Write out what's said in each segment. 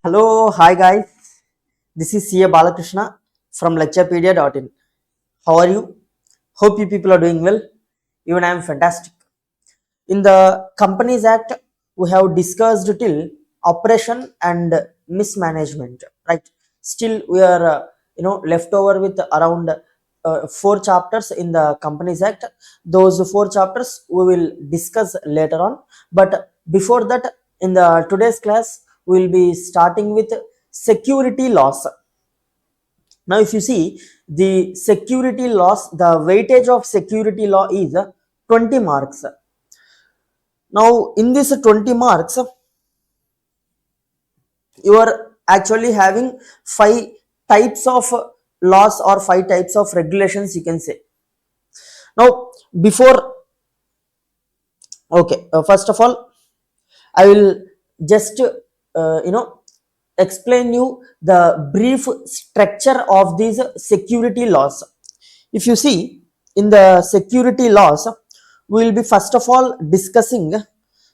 Hello, hi guys. This is CA Balakrishna from Lecturepedia.in. How are you? Hope you people are doing well. Even I am fantastic. In the Companies Act, we have discussed till operation and mismanagement, right? Still, we are left over with around four chapters in the Companies Act. Those four chapters we will discuss later on. But before that, in the today's class, we will be starting with security laws. Now, if you see the security laws, the weightage of security law is 20 marks. Now, in this 20 marks, you are actually having five types of laws or five types of regulations, you can say. Now, before, okay, first of all, I will just, explain you the brief structure of these security laws. If you see in the security laws, we will be first of all discussing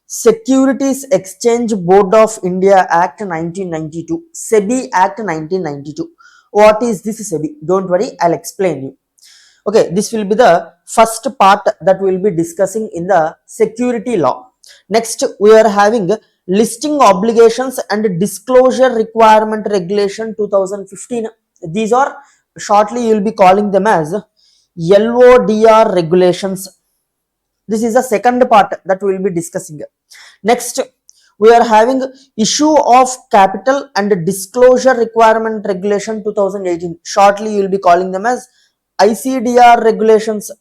Securities Exchange Board of India Act 1992, SEBI Act 1992. What is this SEBI? Don't worry, I'll explain you. Okay, this will be the first part that we will be discussing in the security law. Next, we are having listing obligations and disclosure requirement regulation 2015. These are shortly you will be calling them as LODR regulations. This is the second part that we will be discussing. Next, we are having issue of capital and disclosure requirement regulation 2018. Shortly you will be calling them as ICDR regulations.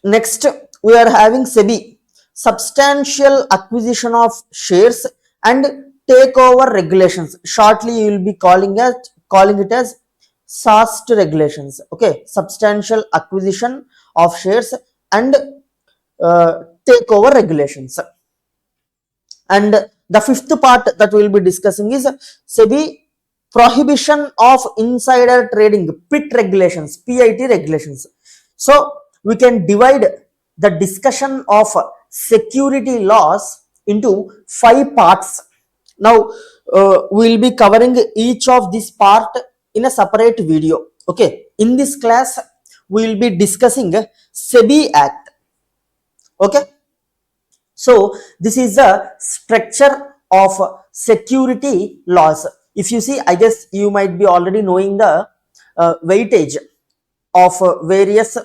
Next, we are having SEBI, substantial acquisition of shares and takeover regulations. Shortly you will be calling it as SAST regulations. Okay, substantial acquisition of shares and takeover regulations. And the fifth part that we will be discussing is SEBI prohibition of insider trading, PIT regulations, PIT regulations. So we can divide the discussion of security laws into five parts. Now we will be covering each of this part in a separate video. Okay, in this class we will be discussing SEBI Act. Okay, so this is the structure of security laws. If you see, I guess you might be already knowing the weightage of various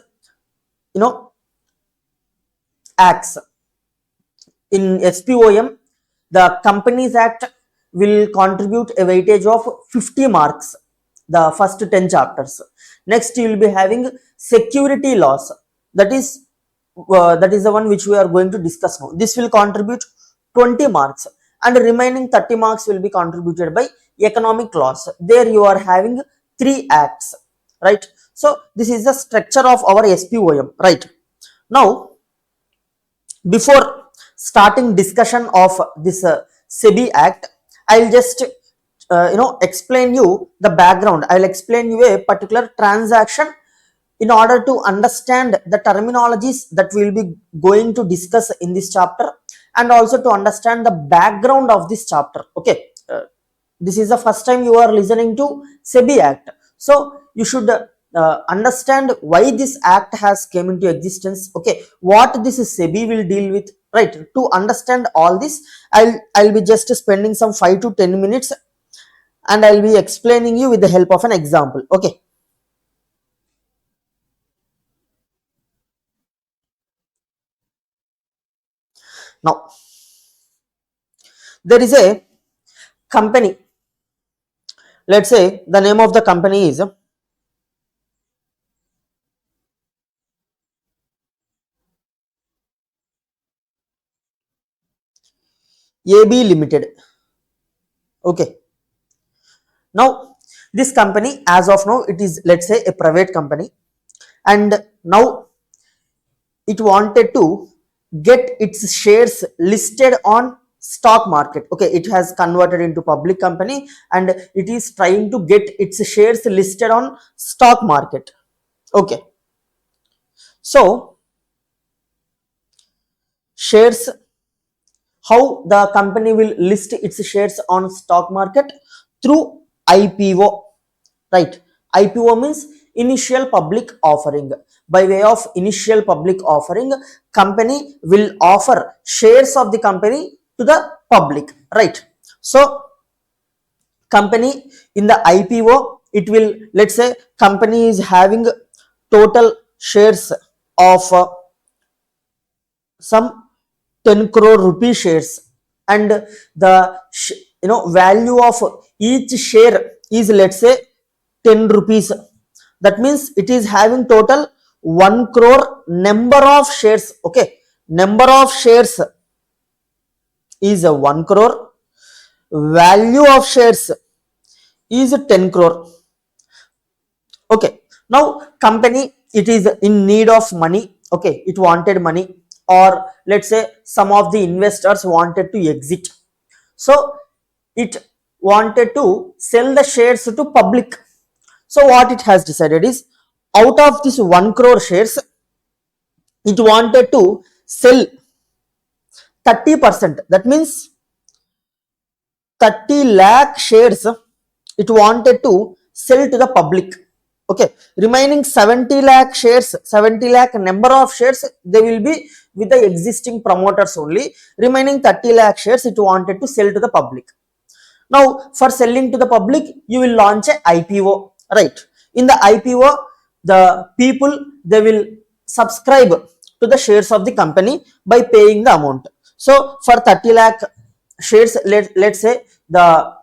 acts. In SPOM, the Companies Act will contribute a weightage of 50 marks, the first 10 chapters. Next, you will be having security laws, that is the one which we are going to discuss now. This will contribute 20 marks and remaining 30 marks will be contributed by economic laws. There you are having 3 acts, right? So this is the structure of our SPOM, right? Now, before starting discussion of this SEBI Act, I'll just explain you the background. I'll explain you a particular transaction in order to understand the terminologies that we will be going to discuss in this chapter, and also to understand the background of this chapter. Okay, this is the first time you are listening to SEBI Act, so you should understand why this act has came into existence. Okay, what this SEBI will deal with, right? To understand all this, I'll be just spending some 5 to 10 minutes and I'll be explaining you with the help of an example. Okay, now there is a company. Let's say the name of the company is AB Limited. Okay, now this company, as of now, it is, let's say, a private company, and now it wanted to get its shares listed on stock market. Okay, it has converted into public company and it is trying to get its shares listed on stock market. Okay, so shares, How the company will list its shares on stock market? Through IPO, right? IPO means initial public offering. By way of initial public offering, company will offer shares of the company to the public, right? So company in the IPO, it will, let's say company is having total shares of some 10 crore rupee shares, and the value of each share is, let's say, 10 rupees. That means it is having total 1 crore number of shares. Okay, number of shares is a 1 crore, value of shares is 10 crore. Okay, now company, it is in need of money. Okay, it wanted money, or let's say some of the investors wanted to exit, so it wanted to sell the shares to public. So what it has decided is, out of this 1 crore shares, it wanted to sell 30%. That means 30 lakh shares it wanted to sell to the public. Okay, remaining 70 lakh shares, 70 lakh number of shares, they will be with the existing promoters only. Remaining 30 lakh shares it wanted to sell to the public. Now for selling to the public, you will launch a IPO, right? In the IPO, the people, they will subscribe to the shares of the company by paying the amount. So for 30 lakh shares, let's say the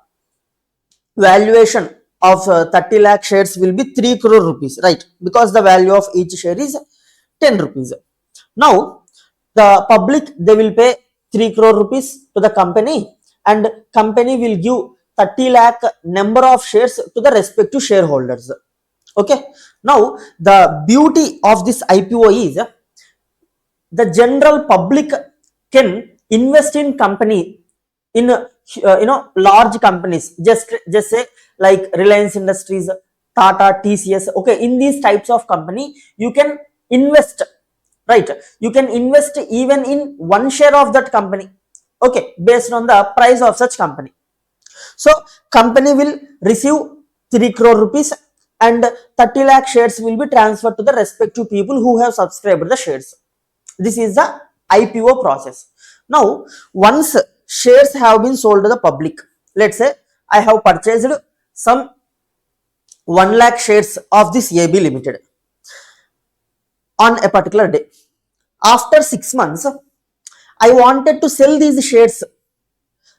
valuation of 30 lakh shares will be 3 crore rupees, right? Because the value of each share is 10 rupees. Now the public, they will pay 3 crore rupees to the company, and company will give 30 lakh number of shares to the respective shareholders. Okay, now the beauty of this IPO is, the general public can invest in company, in large companies, just say like Reliance Industries, Tata, TCS. Okay, in these types of company you can invest, right? You can invest even in one share of that company, okay, based on the price of such company. So company will receive 3 crore rupees, and 30 lakh shares will be transferred to the respective people who have subscribed the shares. This is the IPO process. Now once shares have been sold to the public, let's say I have purchased some 1 lakh shares of this AB Limited on a particular day. After 6 months, I wanted to sell these shares.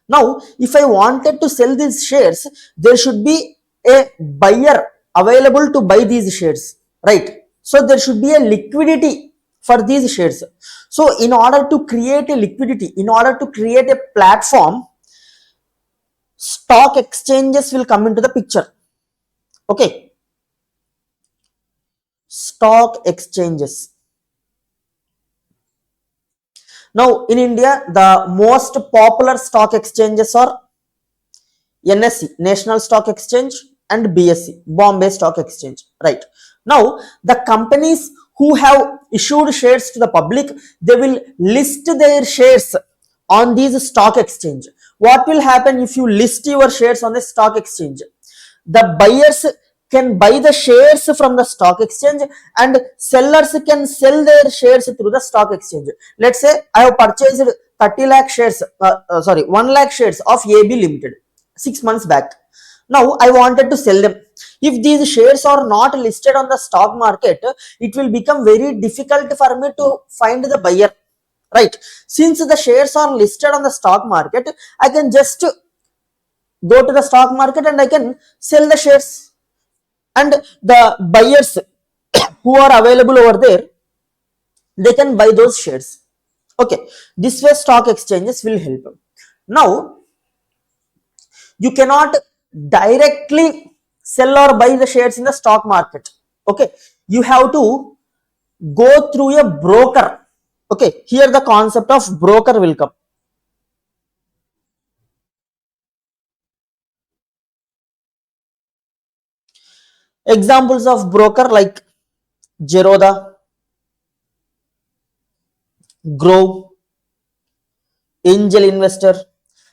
Now if I wanted to sell these shares, there should be a buyer available to buy these shares, right? So there should be a liquidity for these shares. So in order to create a liquidity, in order to create a platform, stock exchanges will come into the picture. Okay, stock exchanges. Now in India, the most popular stock exchanges are NSE, National Stock Exchange, and BSE, Bombay Stock Exchange, right? Now the companies who have issued shares to the public, they will list their shares on these stock exchange. What will happen if you list your shares on the stock exchange? The buyers can buy the shares from the stock exchange, and sellers can sell their shares through the stock exchange. Let's say I have purchased 30 lakh shares, 1 lakh shares of AB Limited 6 months back. Now I wanted to sell them. If these shares are not listed on the stock market, it will become very difficult for me to find the buyer, right? Since the shares are listed on the stock market, I can just go to the stock market and I can sell the shares, and the buyers who are available over there, they can buy those shares. Okay, this way stock exchanges will help. Now you cannot directly sell or buy the shares in the stock market. Okay, you have to go through a broker. Okay, here the concept of broker will come. Examples of broker like Zerodha, Grove, angel investor,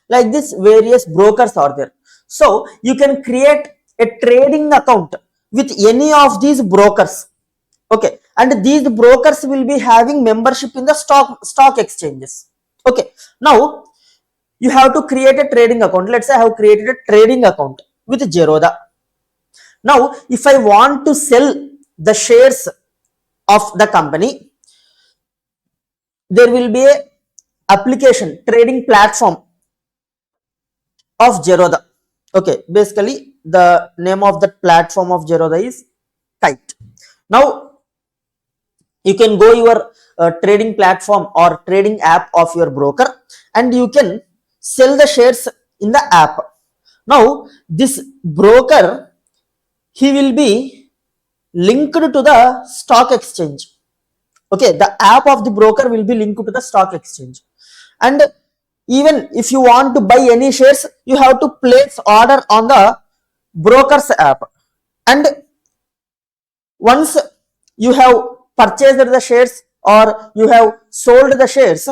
like this various brokers are there. So you can create a trading account with any of these brokers. Okay, and these brokers will be having membership in the stock exchanges. Okay, now you have to create a trading account. Let's say I have created a trading account with Zerodha. Now if I want to sell the shares of the company, there will be a application trading platform of Zerodha. Okay, basically the name of the platform of Zerodha is Kite. Now you can go your trading platform or trading app of your broker, and you can sell the shares in the app. Now this broker, he will be linked to the stock exchange. Okay, the app of the broker will be linked to the stock exchange, and even if you want to buy any shares, you have to place order on the broker's app. And once you have purchased the shares or you have sold the shares,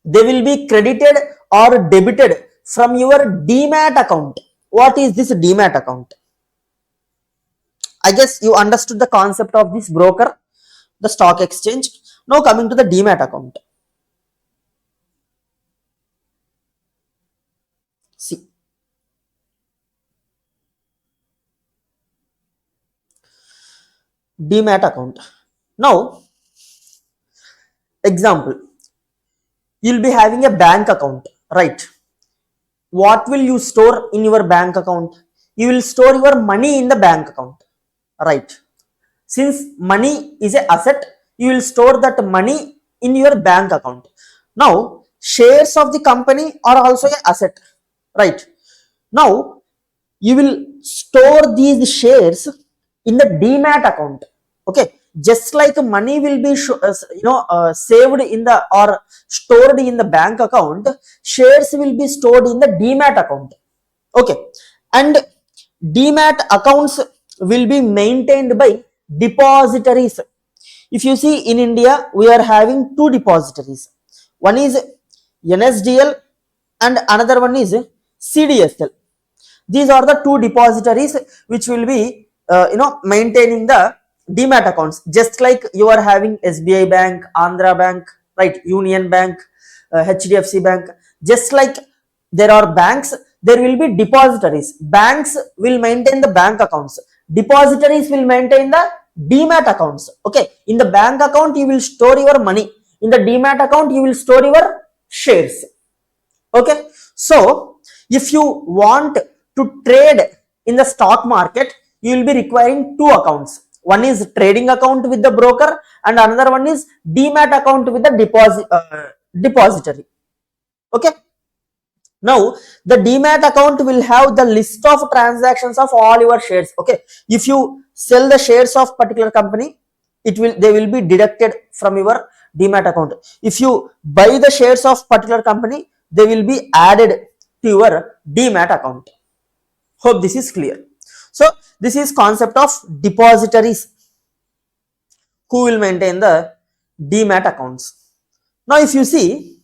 they will be credited or debited from your demat account. What is this demat account? I guess you understood the concept of this broker, the stock exchange. Now coming to the demat account. See, demat account. Now example, you'll be having a bank account, right? What will you store in your bank account? You will store your money in the bank account, right? Since money is an asset, you will store that money in your bank account. Now shares of the company are also an asset, right? Now you will store these shares in the demat account. Okay, just like money will be saved in the or stored in the bank account, shares will be stored in the demat account. Okay, and demat accounts will be maintained by depositories. If you see, in India we are having two depositories. One is NSDL and another one is CDSL. These are the two depositories which will be maintaining the demat accounts. Just like you are having SBI bank, Andhra bank, right, Union bank, HDFC bank. Just like there are banks, there will be depositories. Banks will maintain the bank accounts, depositories will maintain the demat accounts. Okay, in the bank account you will store your money, in the demat account you will store your shares. Okay, so if you want to trade in the stock market, you will be requiring two accounts. One is trading account with the broker and another one is demat account with the depository. Okay, now the demat account will have the list of transactions of all your shares. Okay, if you sell the shares of particular company, they will be deducted from your demat account. If you buy the shares of particular company, they will be added to your demat account. Hope this is clear. So this is concept of depositories who will maintain the demat accounts. Now if you see,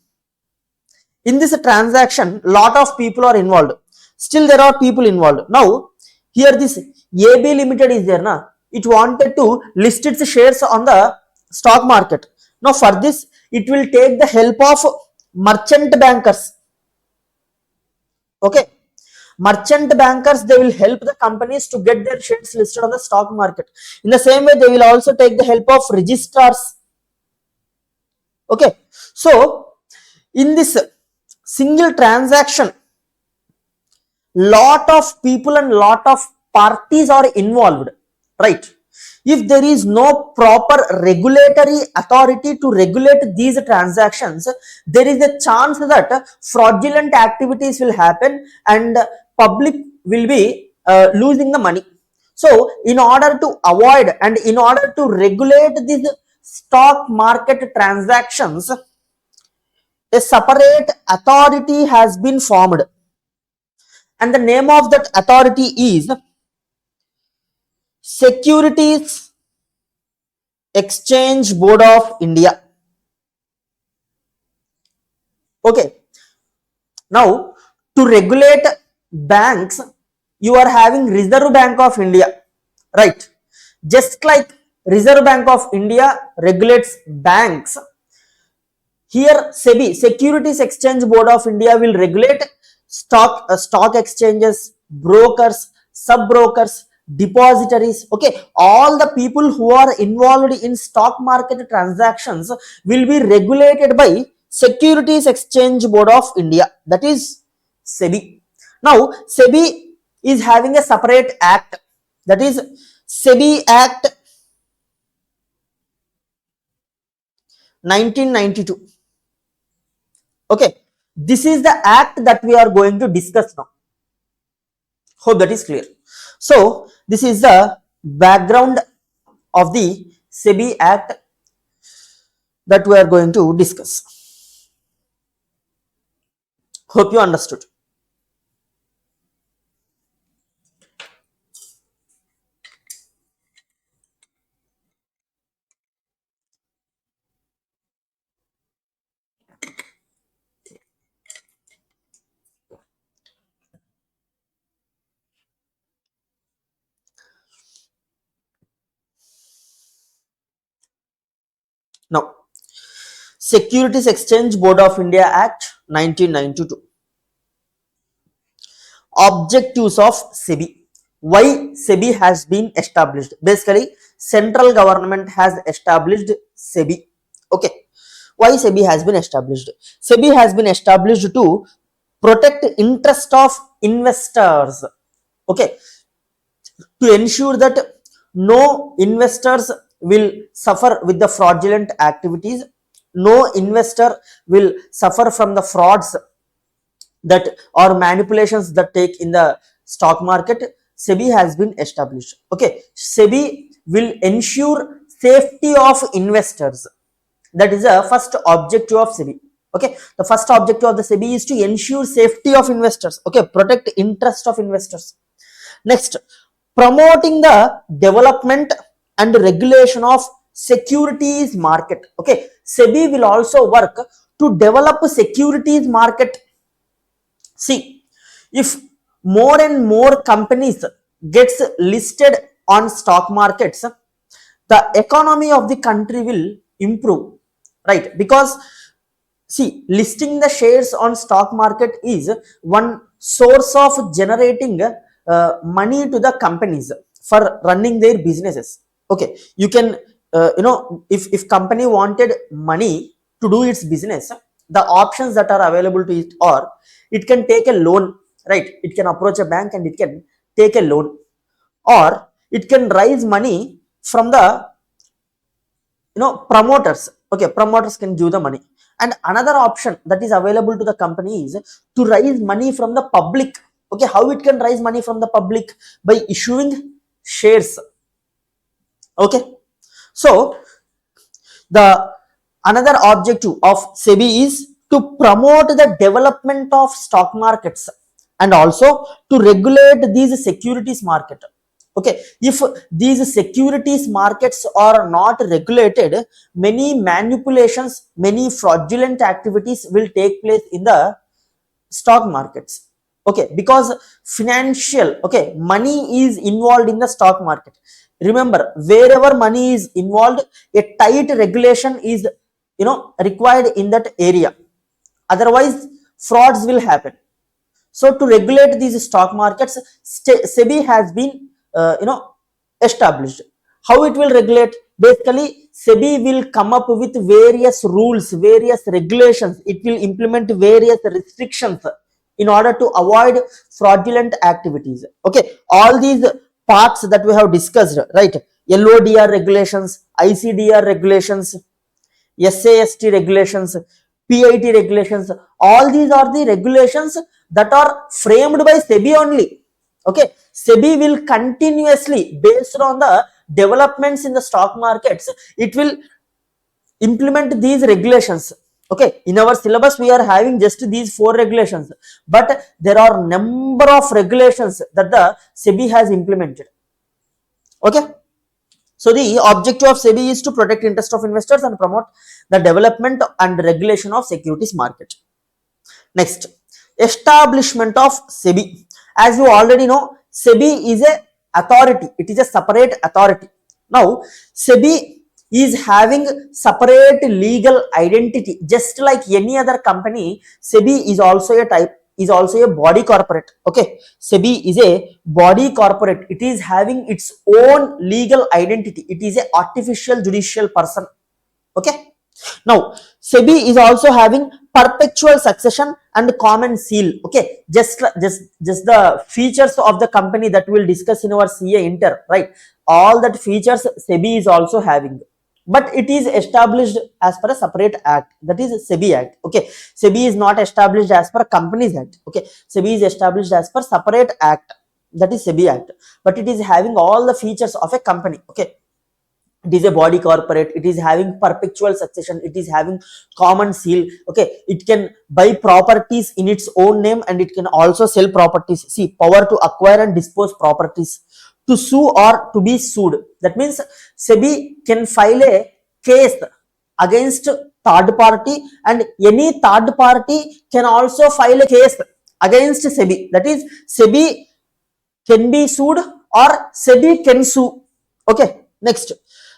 in this transaction lot of people are involved. Still there are people involved. Now here this AB Limited is there na, it wanted to list its shares on the stock market. Now for this it will take the help of merchant bankers. Okay, merchant bankers, they will help the companies to get their shares listed on the stock market. In the same way, they will also take the help of registrars. Okay, so in this single transaction, lot of people and lot of parties are involved, right? If there is no proper regulatory authority to regulate these transactions, there is a chance that fraudulent activities will happen and public will be losing the money. So in order to avoid and in order to regulate these stock market transactions, a separate authority has been formed, and the name of that authority is Securities Exchange Board of India. Okay, now to regulate banks, you are having Reserve Bank of India, right? Just like Reserve Bank of India regulates banks, here SEBI, Securities Exchange Board of India, will regulate stock exchanges, brokers, sub brokers, depositories. Okay, all the people who are involved in stock market transactions will be regulated by Securities Exchange Board of India, that is SEBI. Now SEBI is having a separate act, that is SEBI Act 1992. Okay, this is the act that we are going to discuss now. Hope that is clear. So this is the background of the SEBI Act that we are going to discuss. Hope you understood. Now, Securities Exchange Board of India Act 1992. Objectives of SEBI. Why SEBI has been established? Basically, central government has established SEBI. Okay, why SEBI has been established? SEBI has been established to protect interest of investors. Okay, to ensure that no investors will suffer with the fraudulent activities, no investor will suffer from the frauds that or manipulations that take in the stock market. SEBI has been established. Okay, SEBI will ensure safety of investors. That is the first objective of SEBI. Okay, the first objective of the SEBI is to ensure safety of investors. Okay, protect interest of investors. Next, promoting the development and regulation of securities market. Okay, SEBI will also work to develop securities market. See, if more and more companies gets listed on stock markets, the economy of the country will improve, right? Because see, listing the shares on stock market is one source of generating money to the companies for running their businesses. Okay, you can if company wanted money to do its business, the options that are available to it are, it can take a loan, right? It can approach a bank and it can take a loan, or it can raise money from the promoters. Okay, promoters can give the money. And another option that is available to the company is to raise money from the public. Okay, how it can raise money from the public? By issuing shares. Okay, so the another objective of SEBI is to promote the development of stock markets and also to regulate these securities market. Okay, if these securities markets are not regulated, many manipulations, many fraudulent activities will take place in the stock markets. Okay, because financial, okay, money is involved in the stock market. Remember, wherever money is involved, a tight regulation is required in that area, otherwise frauds will happen. So to regulate these stock markets, SEBI has been established. How it will regulate? Basically, SEBI will come up with various rules, various regulations. It will implement various restrictions in order to avoid fraudulent activities. Okay, all these parts that we have discussed, right? LODR regulations, ICDR regulations, SAST regulations, PIT regulations, all these are the regulations that are framed by SEBI only. Okay, SEBI will continuously, based on the developments in the stock markets, it will implement these regulations. Okay, in our syllabus we are having just these 4 regulations, but there are number of regulations that the SEBI has implemented. Okay, so the objective of SEBI is to protect interest of investors and promote the development and regulation of securities market. Next, establishment of SEBI. As you already know, SEBI is a authority. It is a separate authority. Now, SEBI is having separate legal identity, just like any other company. SEBI is also a body corporate. Okay, SEBI is a body corporate. It is having its own legal identity. It is a artificial judicial person. Okay. Now, SEBI is also having perpetual succession and common seal. Okay, just the features of the company that we'll discuss in our CA Inter, right? All that features SEBI is also having, but it is established as per a separate act, that is SEBI Act. Okay, SEBI is not established as per Companies Act. Okay, SEBI is established as per separate act, that is SEBI Act, but it is having all the features of a company. Okay, it is a body corporate, it is having perpetual succession, it is having common seal. Okay, it can buy properties in its own name and it can also sell properties. See, power to acquire and dispose properties, to sue or to be sued. That means SEBI can file a case against third party, and any third party can also file a case against SEBI. That is, SEBI can be sued or SEBI can sue. Okay, next,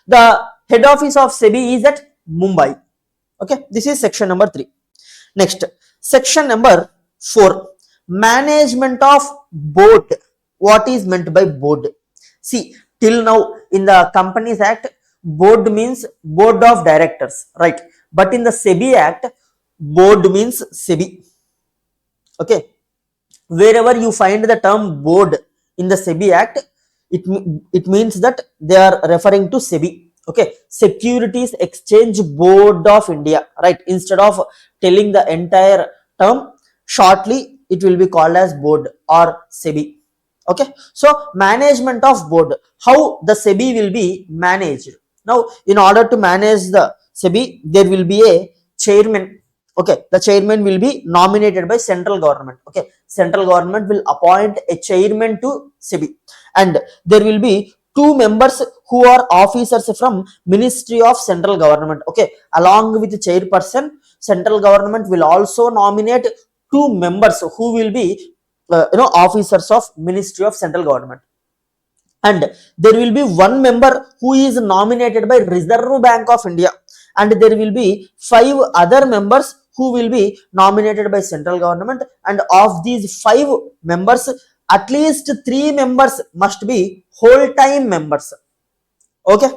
the head office of SEBI is at Mumbai. Okay, this is section number 3. Next, section number 4, management of board. What is meant by board? See, till now in the Companies Act, board means board of directors, right? But in the SEBI Act, board means SEBI. Okay, wherever you find the term board in the SEBI Act, it means that they are referring to SEBI. Okay, Securities Exchange Board of India, right? Instead of telling the entire term, shortly it will be called as board or SEBI. Okay, so management of board, how the SEBI will be managed. Now, in order to manage the SEBI, there will be a chairman. Okay, the chairman will be nominated by central government. Okay, central government will appoint a chairman to SEBI, and there will be 2 members who are officers from Ministry of Central Government. Okay, along with the chairperson, central government will also nominate 2 members who will be officers of Ministry of Central Government, and there will be 1 member who is nominated by Reserve Bank of India, and there will be 5 other members who will be nominated by central government, and of these 5 members, at least 3 members must be whole time members. Okay,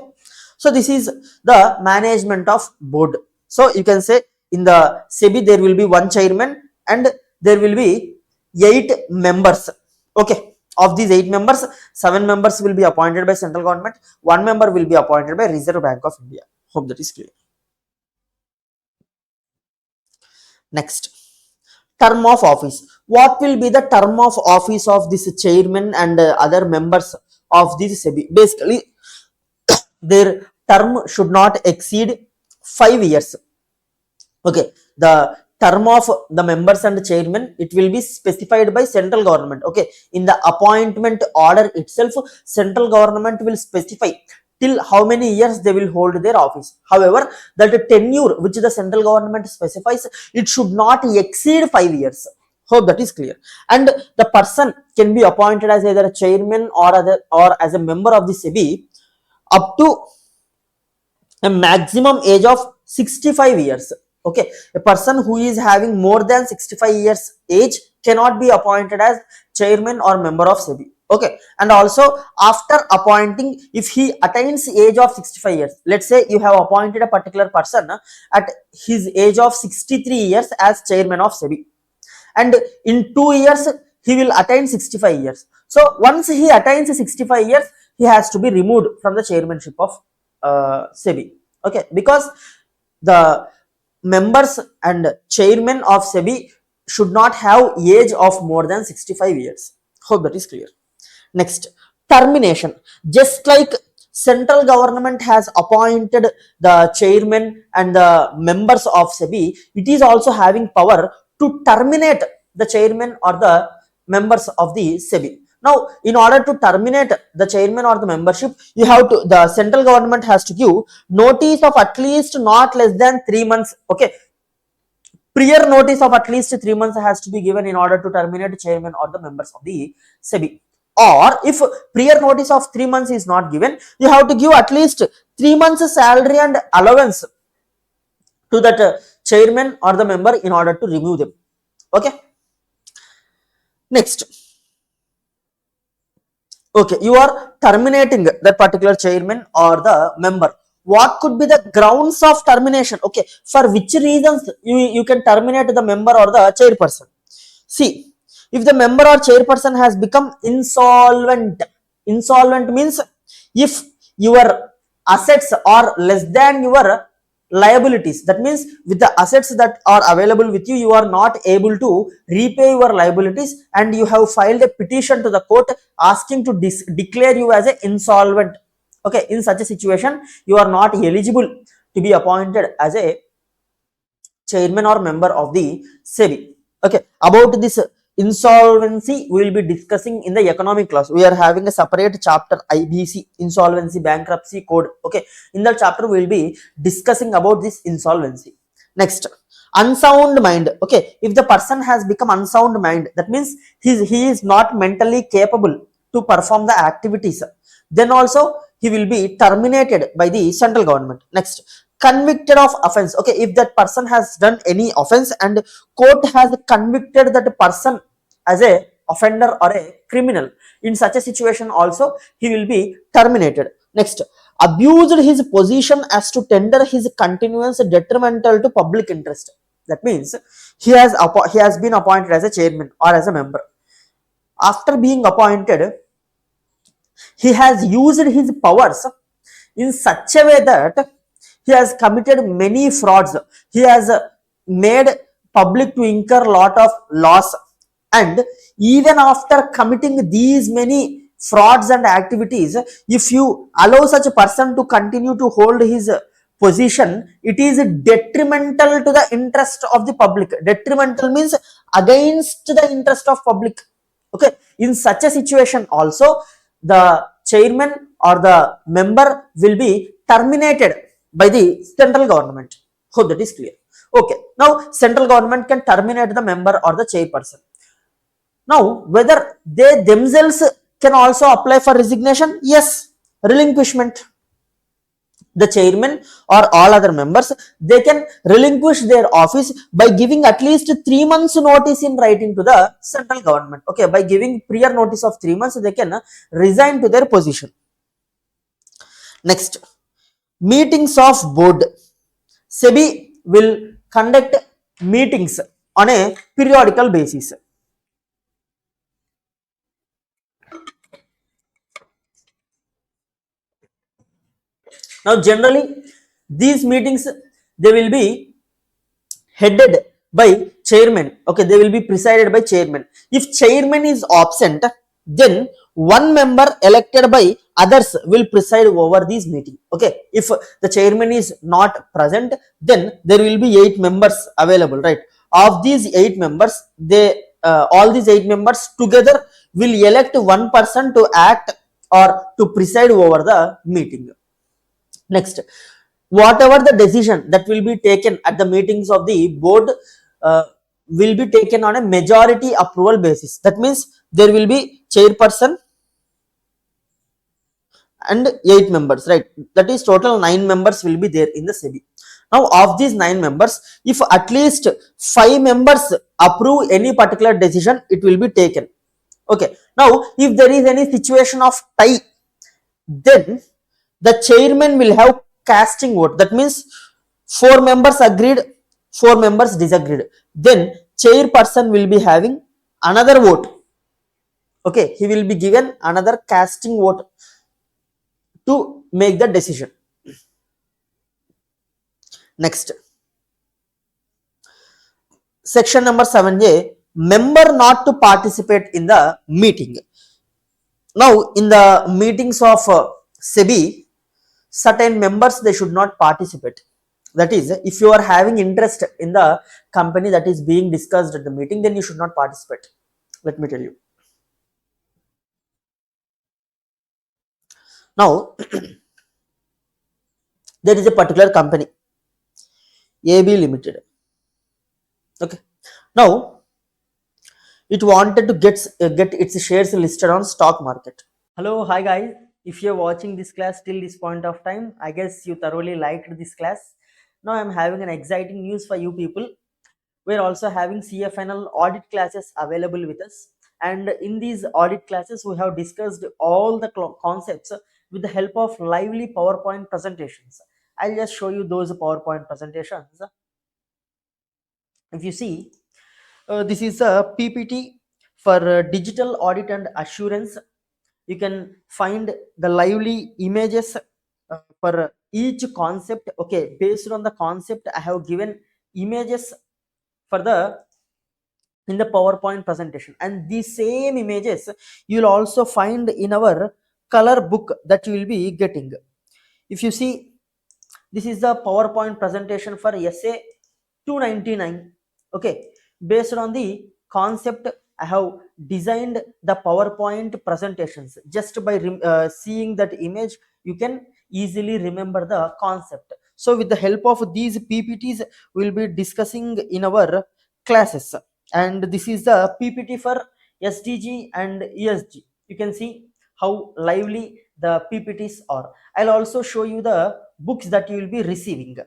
so this is the management of board. So you can say in the SEBI there will be 1 chairman and there will be 8 members. Okay, of these 8 members, 7 members will be appointed by central government, 1 member will be appointed by Reserve Bank of India. Hope that is clear. Next, term of office. What will be the term of office of this chairman and other members of this SEBI? Basically, their term should not exceed 5 years. Okay, the term of the members and chairman, it will be specified by central government. Okay, in the appointment order itself, central government will specify till how many years they will hold their office. However, that tenure which the central government specifies, it should not exceed 5 years. Hope that is clear. And the person can be appointed as either a chairman or as a member of the SEBI up to a maximum age of 65 years. Okay, a person who is having more than 65 years age cannot be appointed as chairman or member of SEBI. Okay, and also after appointing, if he attains age of 65 years, let's say you have appointed a particular person at his age of 63 years as chairman of SEBI, and in 2 years he will attain 65 years. So once he attains 65 years, he has to be removed from the chairmanship of SEBI. Okay, because the members and chairman of SEBI should not have age of more than 65 years. Hope that is clear. Next, termination. Just like central government has appointed the chairman and the members of SEBI, it is also having power to terminate the chairman or the members of the SEBI. Now, in order to terminate the chairman or the membership, the central government has to give notice of at least not less than 3 months. Okay, prior notice of at least 3 months has to be given in order to terminate chairman or the members of the SEBI. Or if prior notice of 3 months is not given, you have to give at least 3 months salary and allowance to that chairman or the member in order to remove them. Okay. Next. Okay, you are terminating that particular chairman or the member. What could be the grounds of termination? Okay, for which reasons you can terminate the member or the chairperson? See, if the member or chairperson has become insolvent, insolvent means if your assets are less than your liabilities, that means with the assets that are available with you, you are not able to repay your liabilities and you have filed a petition to the court asking to declare you as an insolvent. Okay, in such a situation, you are not eligible to be appointed as a chairman or member of the SEBI. Okay, about this insolvency we will be discussing in the economic class. We are having a separate chapter, IBC, insolvency bankruptcy code. Okay, in that chapter we will be discussing about this insolvency. Next, unsound mind. Okay, if the person has become unsound mind, that means he is not mentally capable to perform the activities, then also he will be terminated by the central government. Next, convicted of offense. Okay, if that person has done any offense and court has convicted that person as a offender or a criminal, in such a situation also he will be terminated. Next, abused his position as to tender his continuance detrimental to public interest. That means he has been appointed as a chairman or as a member. After being appointed, he has used his powers in such a way that he has committed many frauds. He has made public to incur lot of loss, and even after committing these many frauds and activities, if you allow such a person to continue to hold his position, it is detrimental to the interest of the public. Detrimental means against the interest of public. Okay, in such a situation also the chairman or the member will be terminated by the central government. Hope that is clear. Okay, now central government can terminate the member or the chairperson. Now whether they themselves can also apply for resignation? Yes, relinquishment. The chairman or all other members, they can relinquish their office by giving at least 3 months notice in writing to the central government. Okay, by giving prior notice of 3 months, they can resign to their position. Next, meetings of board. SEBI will conduct meetings on a periodical basis. Now generally these meetings, they will be headed by chairman. Okay, they will be presided by chairman. If chairman is absent, then one member elected by others will preside over this meeting. Okay, if the chairman is not present, then there will be 8 members available, right? Of these 8 members, they all these 8 members together will elect one person to act or to preside over the meeting. Next, whatever the decision that will be taken at the meetings of the board will be taken on a majority approval basis. That means there will be chairperson and 8 members, right? That is total 9 members will be there in the SEBI. Now of these 9 members, if at least 5 members approve any particular decision, it will be taken. Okay, now if there is any situation of tie, then the chairman will have casting vote. That means 4 members agreed, 4 members disagreed. Then chairperson will be having another vote. Okay, he will be given another casting vote to make the decision. Next, section number 7A, member not to participate in the meeting. Now in the meetings of SEBI, certain members, they should not participate. That is, if you are having interest in the company that is being discussed at the meeting, then you should not participate. Let me tell you. Now there is a particular company, AB Limited. Okay. Now it wanted to get its shares listed on stock market. Hello, hi guys. If you're watching this class till this point of time, I guess you thoroughly liked this class. Now I'm having an exciting news for you people. We're also having CFNL audit classes available with us. And in these audit classes, we have discussed all the concepts with the help of lively PowerPoint presentations. I'll just show you those PowerPoint presentations. If you see, this is a PPT for digital audit and assurance. You can find the lively images for each concept. Okay, based on the concept, I have given images for the in the PowerPoint presentation, and these same images you will also find in our color book that you will be getting. If you see, this is the PowerPoint presentation for SA 299. Okay, based on the concept, I have designed the PowerPoint presentations. Just by seeing that image, you can easily remember the concept. So with the help of these PPTs, we will be discussing in our classes. And this is the PPT for SDG and ESG. You can see how lively the PPTs are. I'll also show you the books that you will be receiving.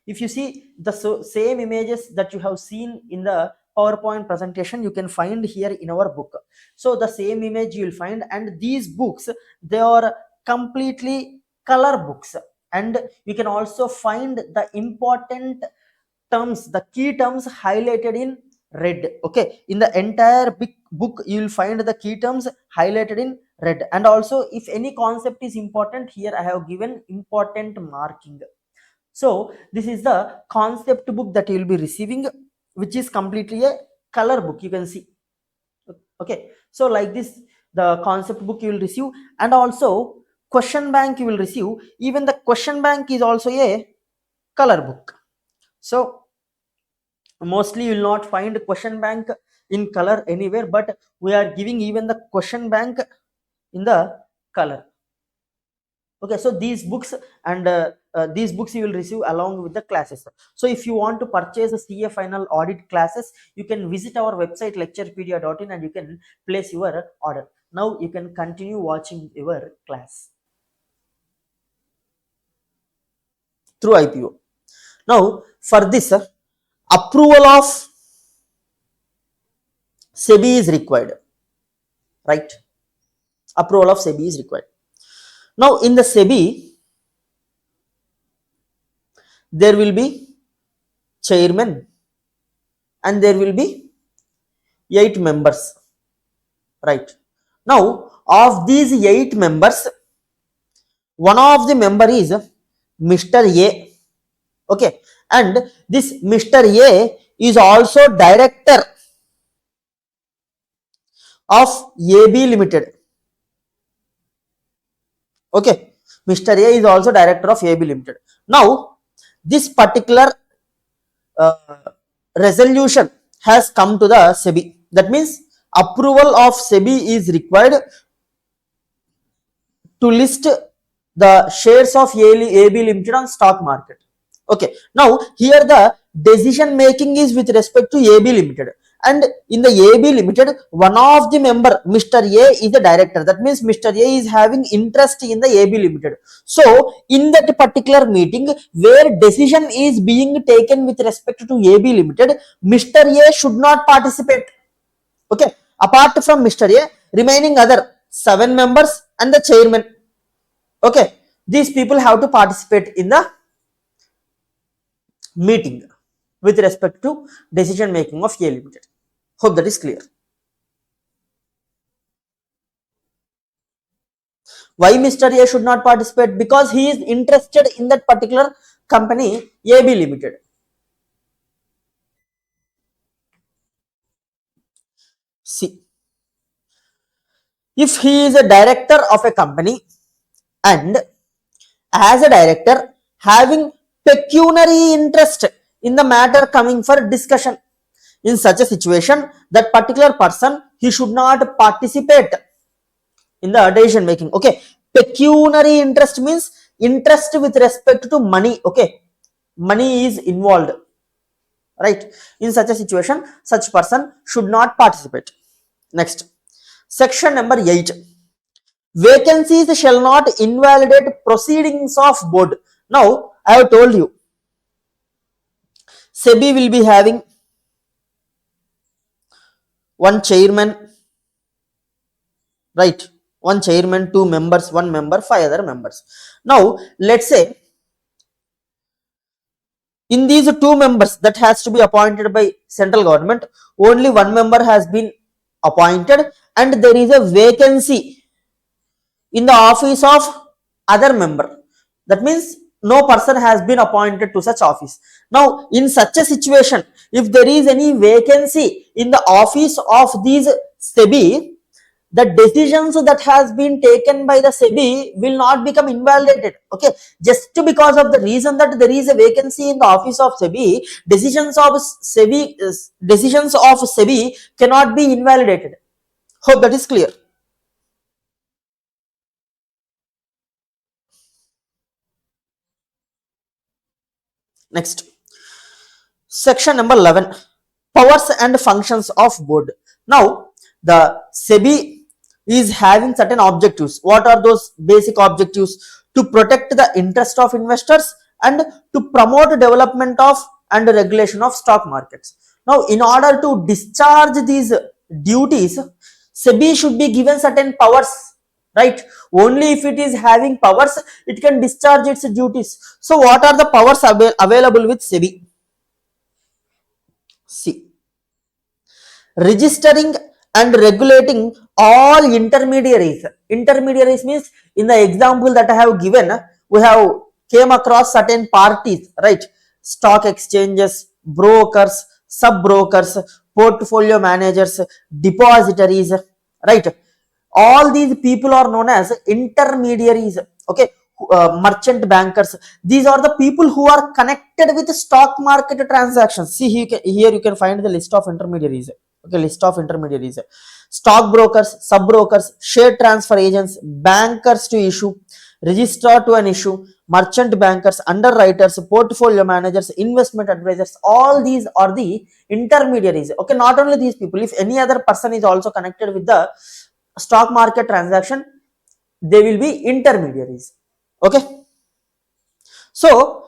If you see the same images that you have seen in the PowerPoint presentation, you can find here in our book. So the same image you will find, and these books, they are completely color books, and you can also find the important terms, the key terms highlighted in red. Okay, in the entire big book you will find the key terms highlighted in red. And also, if any concept is important, here I have given important marking. So this is the concept book that you will be receiving, which is completely a color book, you can see. Okay, so like this, the concept book you will receive, and also question bank you will receive. Even the question bank is also a color book. So mostly you will not find question bank in color anywhere, but we are giving even the question bank in the color. Okay, so these books and these books you will receive along with the classes. So if you want to purchase the CA final audit classes, you can visit our website lecturepedia.in and you can place your order. Now you can continue watching your class through IPO. Now for this, approval of SEBI is required, right? Approval of SEBI is required. Now in the SEBI, there will be chairman and there will be 8 members, right? Now of these 8 members, one of the member is Mr. A. Okay, and this Mr. A is also director of AB Limited. Okay, Mr. A is also director of AB Limited. Now this particular resolution has come to the SEBI. That means approval of SEBI is required to list the shares of AB Limited on stock market. Okay, now here the decision making is with respect to AB Limited, and in the AB Limited, one of the member, Mr. A, is the director. That means Mr. A is having interest in the AB Limited. So in that particular meeting where decision is being taken with respect to AB Limited, Mr. A should not participate. Okay, apart from Mr. A, remaining other 7 members and the chairman, okay, these people have to participate in the meeting with respect to decision making of A Limited. Hope that is clear. Why Mr. A should not participate? Because he is interested in that particular company, AB Limited. See, if he is a director of a company and as a director having pecuniary interest in the matter coming for discussion, in such a situation, that particular person, he should not participate in the decision making. Okay, pecuniary interest means interest with respect to money. Okay, money is involved. right? In such a situation, such person should not participate. Next, section number 8. Vacancies shall not invalidate proceedings of board. Now, I have told you, SEBI will be having one chairman, right? One chairman, two members, one member, five other members. Now, let's say in these two members that has to be appointed by central government, only one member has been appointed and there is a vacancy in the office of other member. That means no person has been appointed to such office. Now, in such a situation, if there is any vacancy in the office of these SEBI, the decisions that has been taken by the SEBI will not become invalidated. Okay, just because of the reason that there is a vacancy in the office of SEBI, decisions of SEBI cannot be invalidated. Hope that is clear. Next, section number 11, powers and functions of board. Now, the SEBI is having certain objectives. What are those basic objectives? To protect the interest of investors and to promote development of and regulation of stock markets. Now, in order to discharge these duties, SEBI should be given certain powers, right? Only if it is having powers, it can discharge its duties. So, what are the powers available with SEBI? See, registering and regulating all intermediaries. Intermediaries means, in the example that I have given, we have came across certain parties, right? Stock exchanges, brokers, sub brokers, portfolio managers, depositories, right? All these people are known as intermediaries. Okay, merchant bankers. These are the people who are connected with stock market transactions. See, here you can find the list of intermediaries. Okay, list of intermediaries: stock brokers, sub brokers, share transfer agents, bankers to issue, registrar to an issue, merchant bankers, underwriters, portfolio managers, investment advisors. All these are the intermediaries. Okay, not only these people, if any other person is also connected with the stock market transaction, they will be intermediaries. Okay, so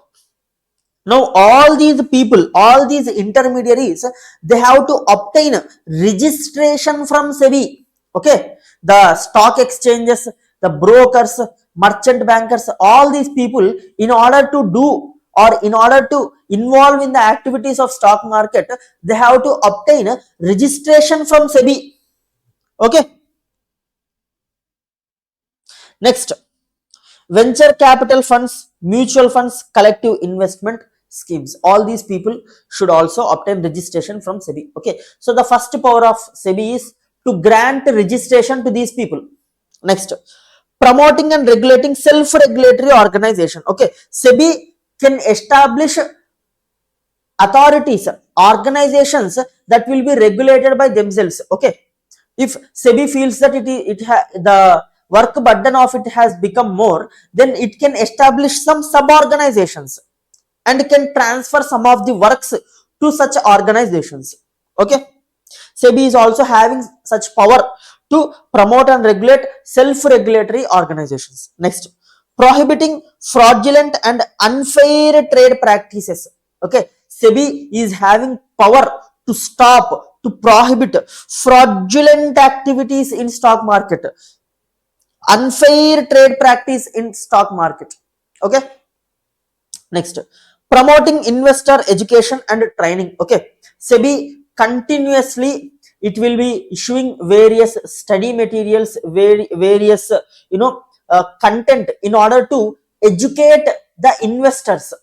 now all these people, all these intermediaries, they have to obtain registration from SEBI. Okay, the stock exchanges, the brokers, merchant bankers, all these people, in order to do or in order to involve in the activities of stock market, they have to obtain registration from SEBI. Okay, next, venture capital funds, mutual funds, collective investment schemes. All these people should also obtain registration from SEBI. Okay, so the first power of SEBI is to grant registration to these people. Next, promoting and regulating self-regulatory organization. Okay, SEBI can establish authorities, organizations that will be regulated by themselves. Okay, if SEBI feels that the work burden of it has become more, then it can establish some sub organizations and can transfer some of the works to such organizations. Okay, SEBI is also having such power to promote and regulate self-regulatory organizations. Next, prohibiting fraudulent and unfair trade practices. Okay, SEBI is having power to stop, to prohibit fraudulent activities in stock market, unfair trade practice in stock market. Okay, next, promoting investor education and training. Okay, SEBI continuously, it will be issuing various study materials, various content in order to educate the investors.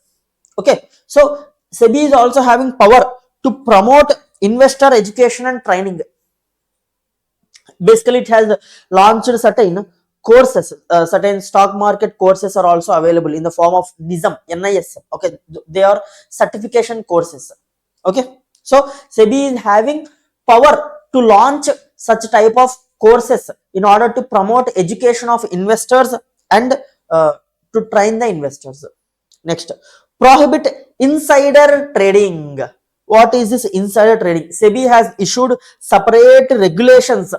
Okay, so SEBI is also having power to promote investor education and training. Basically, it has launched certain courses, certain stock market courses are also available in the form of NIS. Okay, they are certification courses. Okay, so SEBI is having power to launch such type of courses in order to promote education of investors and to train the investors. Next, prohibit insider trading. What is this insider trading? SEBI has issued separate regulations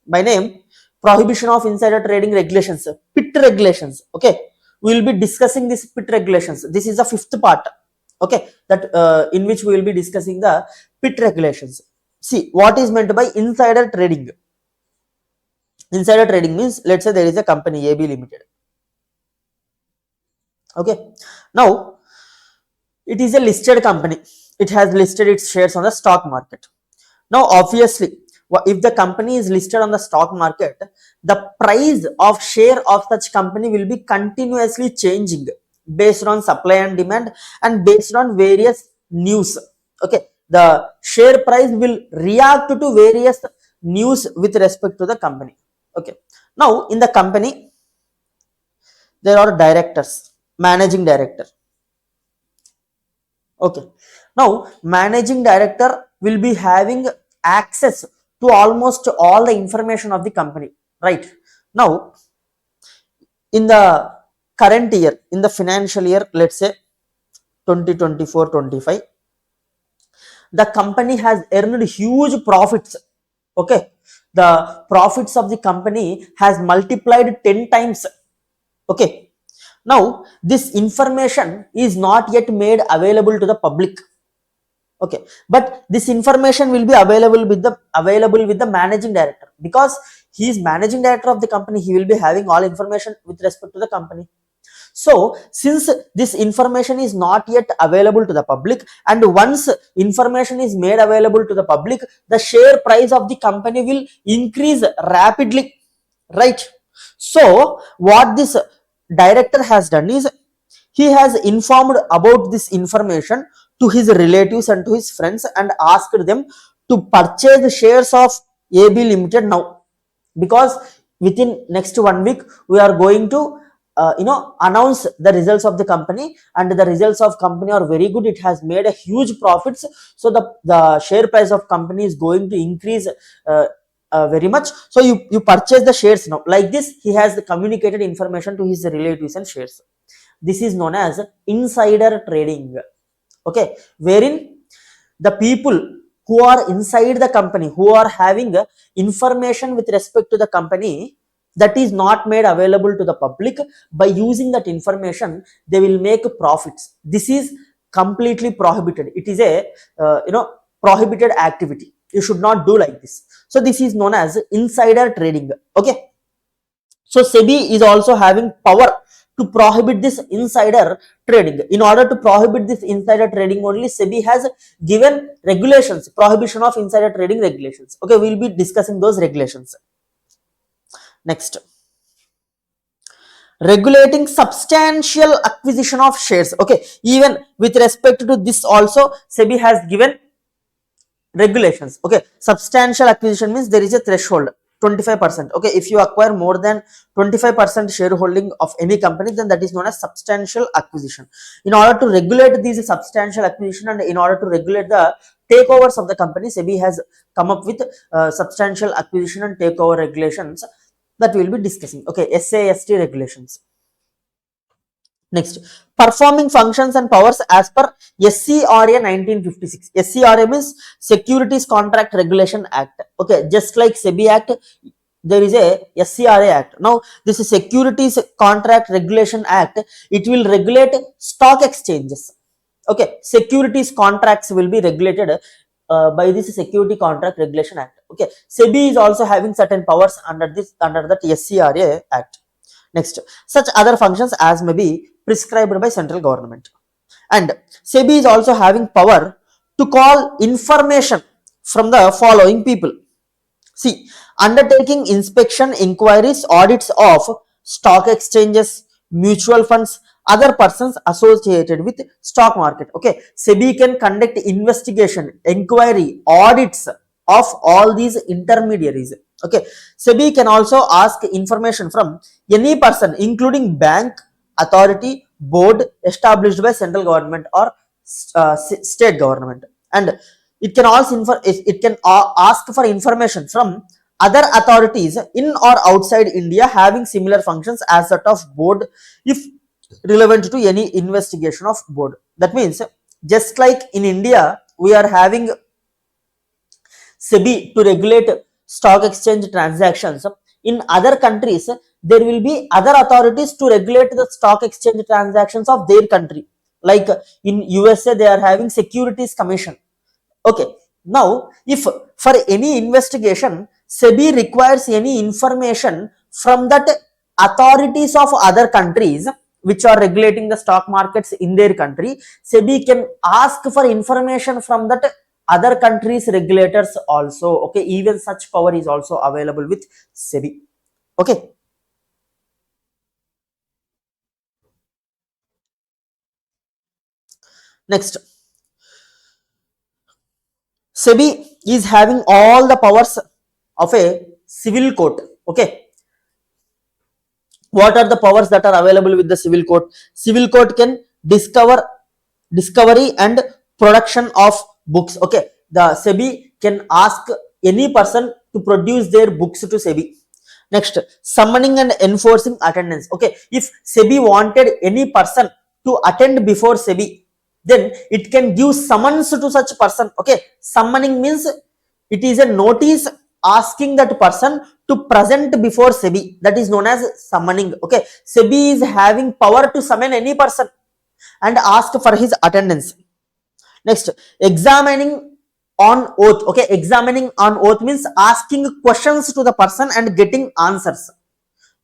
by name prohibition of insider trading regulations, PIT regulations. Okay, we will be discussing this PIT regulations. This is the fifth part. Okay, that in which we will be discussing the PIT regulations. See, what is meant by insider trading? Insider trading means, let's say there is a company AB Limited. Okay, now it is a listed company. It has listed its shares on the stock market. Now, obviously, if the company is listed on the stock market, the price of share of such company will be continuously changing based on supply and demand and based on various news. Okay, the share price will react to various news with respect to the company. Okay, now in the company there are directors, managing director. Okay, now managing director will be having access to almost all the information of the company, right? Now in the current year, in the financial year, let's say 2024-25, the company has earned huge profits. Okay, the profits of the company has multiplied 10 times. Okay, now this information is not yet made available to the public. Okay, but this information will be available with the managing director, because he is managing director of the company. He will be having all information with respect to the company. So since this information is not yet available to the public, and once information is made available to the public, the share price of the company will increase rapidly, right? So what this director has done is, he has informed about this information to his relatives and to his friends and asked them to purchase the shares of AB Limited now, because within next 1 week we are going to announce the results of the company, and the results of company are very good. It has made a huge profits, so the share price of company is going to increase very much. So you purchase the shares now. Like this, he has communicated information to his relatives and shares. This is known as insider trading. Okay, wherein the people who are inside the company, who are having information with respect to the company that is not made available to the public, by using that information they will make profits. This is completely prohibited. It is a prohibited activity. You should not do like this. So this is known as insider trading. Okay, so SEBI is also having power to prohibit this insider trading. In order to prohibit this insider trading only, SEBI has given regulations, prohibition of insider trading regulations. Okay, we will be discussing those regulations. Next, regulating substantial acquisition of shares. Okay, even with respect to this also, SEBI has given regulations. Okay, substantial acquisition means there is a threshold, 25%. Okay, if you acquire more than 25% shareholding of any company, then that is known as substantial acquisition. In order to regulate these substantial acquisition and in order to regulate the takeovers of the company, SEBI has come up with substantial acquisition and takeover regulations that we will be discussing. Okay, SAST regulations. Next, performing functions and powers as per SCRA 1956. SCRA means Securities Contract Regulation Act. Okay, just like SEBI Act, there is a SCRA Act. Now, this is Securities Contract Regulation Act. It will regulate stock exchanges. Okay, securities contracts will be regulated by this Security Contract Regulation Act. Okay, SEBI is also having certain powers under that SCRA Act. Next, such other functions as may be prescribed by central government. And SEBI is also having power to call information from the following people. See, undertaking inspection, inquiries, audits of stock exchanges, mutual funds, other persons associated with stock market. Okay, SEBI can conduct investigation, inquiry, audits of all these intermediaries. Okay, SEBI can also ask information from any person, including bank, authority, board established by central government or state government, and it can also ask for information from other authorities in or outside India having similar functions as that of board, if relevant to any investigation of board. That means, just like in India, we are having SEBI to regulate stock exchange transactions, in other countries there will be other authorities to regulate the stock exchange transactions of their country. Like in USA they are having Securities Commission. Okay, now if for any investigation SEBI requires any information from that authorities of other countries which are regulating the stock markets in their country, SEBI can ask for information from that other countries regulators also. Okay, even such power is also available with SEBI. Okay, next, SEBI is having all the powers of a civil court. Okay, what are the powers that are available with the civil court? Civil court can discovery and production of books. Okay, the SEBI can ask any person to produce their books to SEBI. Next, summoning and enforcing attendance. Okay, if SEBI wanted any person to attend before SEBI, then it can give summons to such person. Okay, summoning means it is a notice asking that person to present before SEBI, that is known as summoning. Okay, SEBI is having power to summon any person and ask for his attendance. Next, examining on oath. Okay, examining on oath means asking questions to the person and getting answers.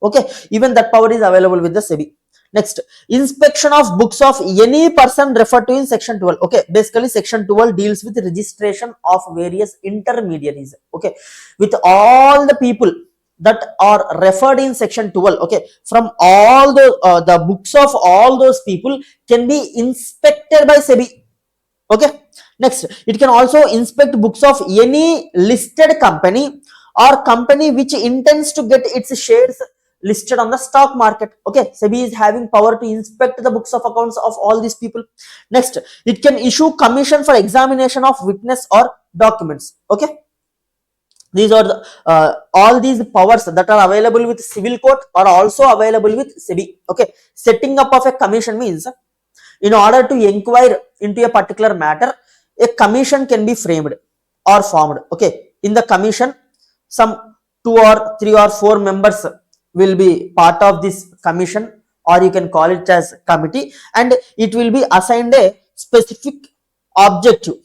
Okay, even that power is available with the SEBI. Next, inspection of books of any person referred to in section 12. Okay, basically section 12 deals with registration of various intermediaries. Okay, with all the people that are referred in section 12. Okay, from all the books of all those people can be inspected by SEBI. Okay, next, it can also inspect books of any listed company or company which intends to get its shares listed on the stock market. Okay, SEBI is having power to inspect the books of accounts of all these people. Next, it can issue commission for examination of witness or documents. Okay, these are the, all these powers that are available with civil court are also available with SEBI. Okay, setting up of a commission means in order to inquire into a particular matter, a commission can be framed or formed. Okay, in the commission, some 2 or 3 or 4 members will be part of this commission, or you can call it as committee, and it will be assigned a specific objective,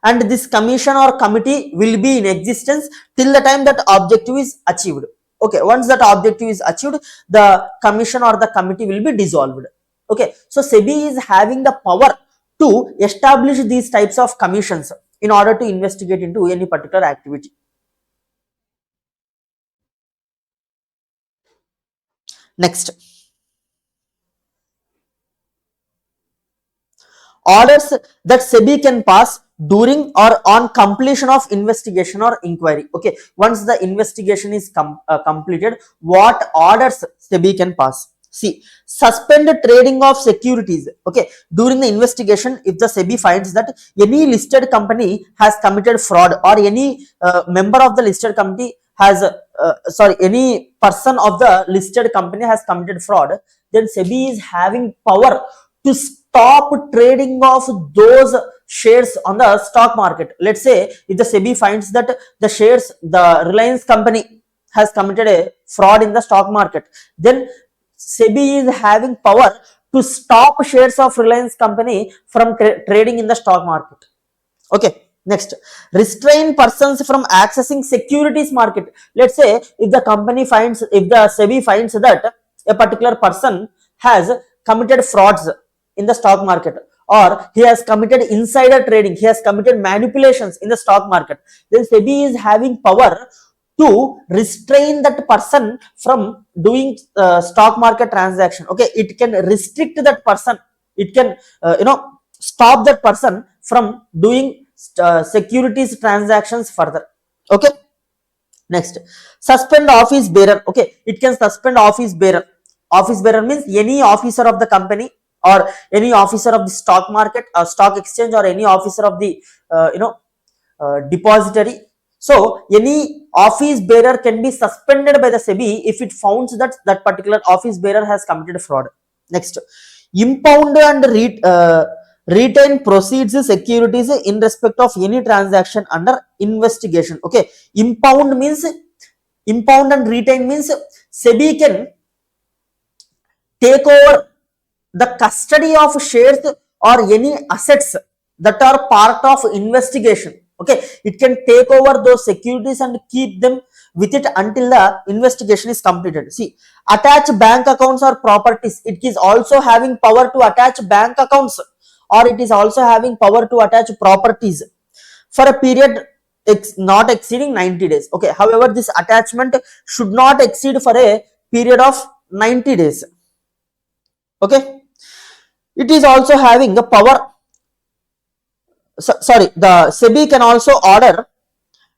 and this commission or committee will be in existence till the time that objective is achieved. Okay, once that objective is achieved, the commission or the committee will be dissolved. Okay, so SEBI is having the power to establish these types of commissions in order to investigate into any particular activity. Next, orders that SEBI can pass during or on completion of investigation or inquiry. Okay, once the investigation is completed, what orders SEBI can pass? See, suspend trading of securities. Okay, during the investigation, if the SEBI finds that any listed company has committed fraud, or any member of the listed company has any person of the listed company has committed fraud, then SEBI is having power to stop trading of those shares on the stock market. Let's say if the SEBI finds that the Reliance company has committed a fraud in the stock market, then SEBI is having power to stop shares of Reliance company from trading in the stock market. Okay, next, restrain persons from accessing securities market. Let's say if the SEBI finds that a particular person has committed frauds in the stock market, or he has committed insider trading, he has committed manipulations in the stock market, then SEBI is having power to restrain that person from doing stock market transaction. Okay, it can restrict that person, it can stop that person from doing securities transactions further. Okay, next, suspend office bearer. Okay, it can suspend office bearer. Office bearer means any officer of the company, or any officer of the stock market or stock exchange, or any officer of the depository. So any office bearer can be suspended by the SEBI if it finds that particular office bearer has committed fraud. Next, impound and retain proceeds securities in respect of any transaction under investigation. Okay, impound means, impound and retain means SEBI can take over the custody of shares or any assets that are part of investigation. Okay, it can take over those securities and keep them with it until the investigation is completed. See, attach bank accounts or properties, it is also having power to attach bank accounts, or it is also having power to attach properties for a period not exceeding 90 days. Okay, however, this attachment should not exceed for a period of 90 days. Okay, it is also having the power, sorry, the SEBI can also order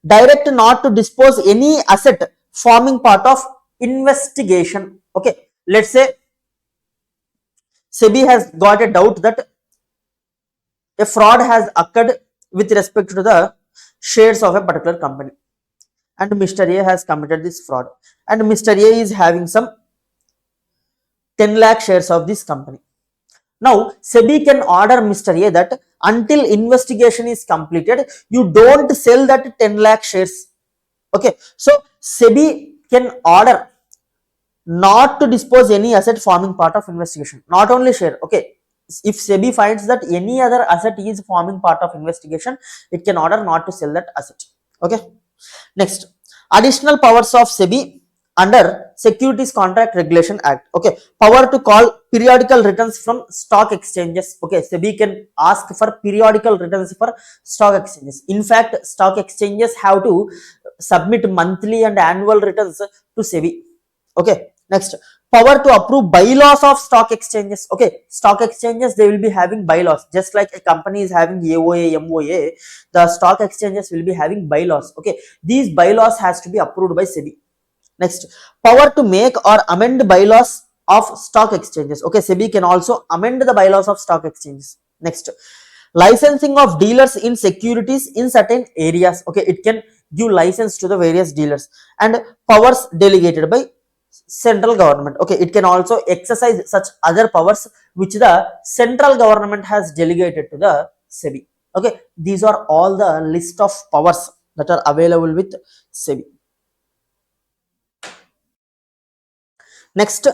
direct not to dispose any asset forming part of investigation. Okay, let's say SEBI has got a doubt that a fraud has occurred with respect to the shares of a particular company, and Mr. A has committed this fraud, and Mr. A is having some 10 lakh shares of this company. Now, SEBI can order Mr. A that until investigation is completed, you don't sell that 10 lakh shares. Okay, so SEBI can order not to dispose any asset forming part of investigation, not only share. Okay, if SEBI finds that any other asset is forming part of investigation, it can order not to sell that asset. Okay, next, additional powers of SEBI under Securities Contract Regulation Act. Okay, power to call periodical returns from stock exchanges. Okay, SEBI can ask for periodical returns for stock exchanges. In fact, stock exchanges have to submit monthly and annual returns to SEBI. Okay, next, power to approve bylaws of stock exchanges. Okay, stock exchanges, they will be having bylaws, just like a company is having AOA, MOA, the stock exchanges will be having bylaws. Okay, these bylaws has to be approved by SEBI. Next, power to make or amend bylaws of stock exchanges. Okay, SEBI can also amend the bylaws of stock exchanges. Next, licensing of dealers in securities in certain areas. Okay, it can give license to the various dealers, and powers delegated by central government. Okay, it can also exercise such other powers which the central government has delegated to the SEBI. Okay, these are all the list of powers that are available with SEBI. Next,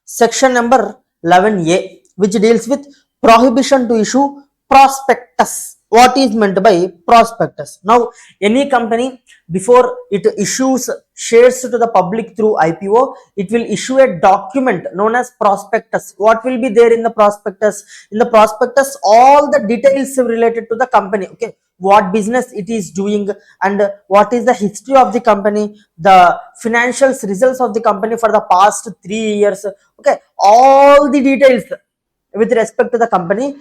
section number 11A, which deals with prohibition to issue prospectus. What is meant by prospectus? Now, any company, before it issues shares to the public through IPO, it will issue a document known as prospectus. What will be there in the prospectus? In the prospectus, all the details related to the company. Okay, what business it is doing, and what is the history of the company, the financial results of the company for the past 3 years. Okay, all the details with respect to the company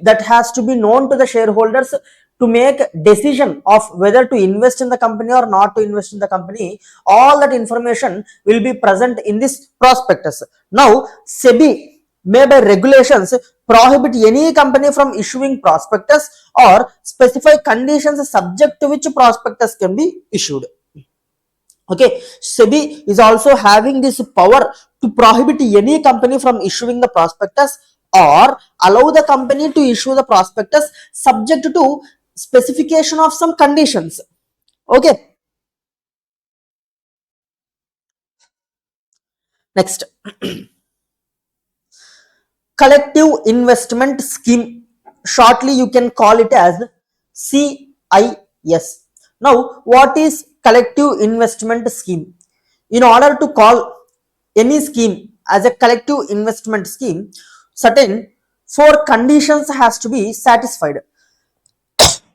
that has to be known to the shareholders to make decision of whether to invest in the company or not to invest in the company. All that information will be present in this prospectus. Now, SEBI may by regulations prohibit any company from issuing prospectus or specify conditions subject to which prospectus can be issued. Okay, SEBI is also having this power to prohibit any company from issuing the prospectus or allow the company to issue the prospectus subject to specification of some conditions. Okay, next, collective investment scheme, shortly you can call it as CIS. Now, what is collective investment scheme? In order to call any scheme as a collective investment scheme, certain 4 conditions has to be satisfied.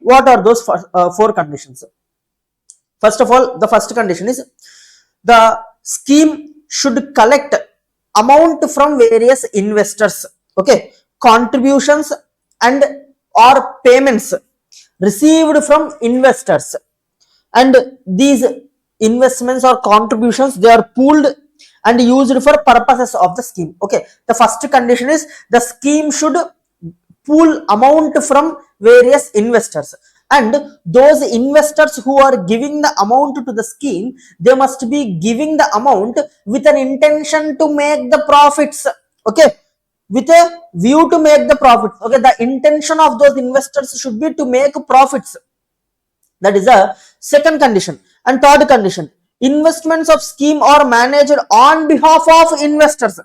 What are those 4 conditions? First of all, the first condition is the scheme should collect amount from various investors. Okay, contributions and or payments received from investors, and these investments or contributions, they are pooled and used for purposes of the scheme. Okay, the first condition is the scheme should pool amount from various investors, and those investors who are giving the amount to the scheme, they must be giving the amount with an intention to make the profits. Okay, with a view to make the profits. Okay, the intention of those investors should be to make profits. That is the second condition. And third condition, investments of scheme are managed on behalf of investors.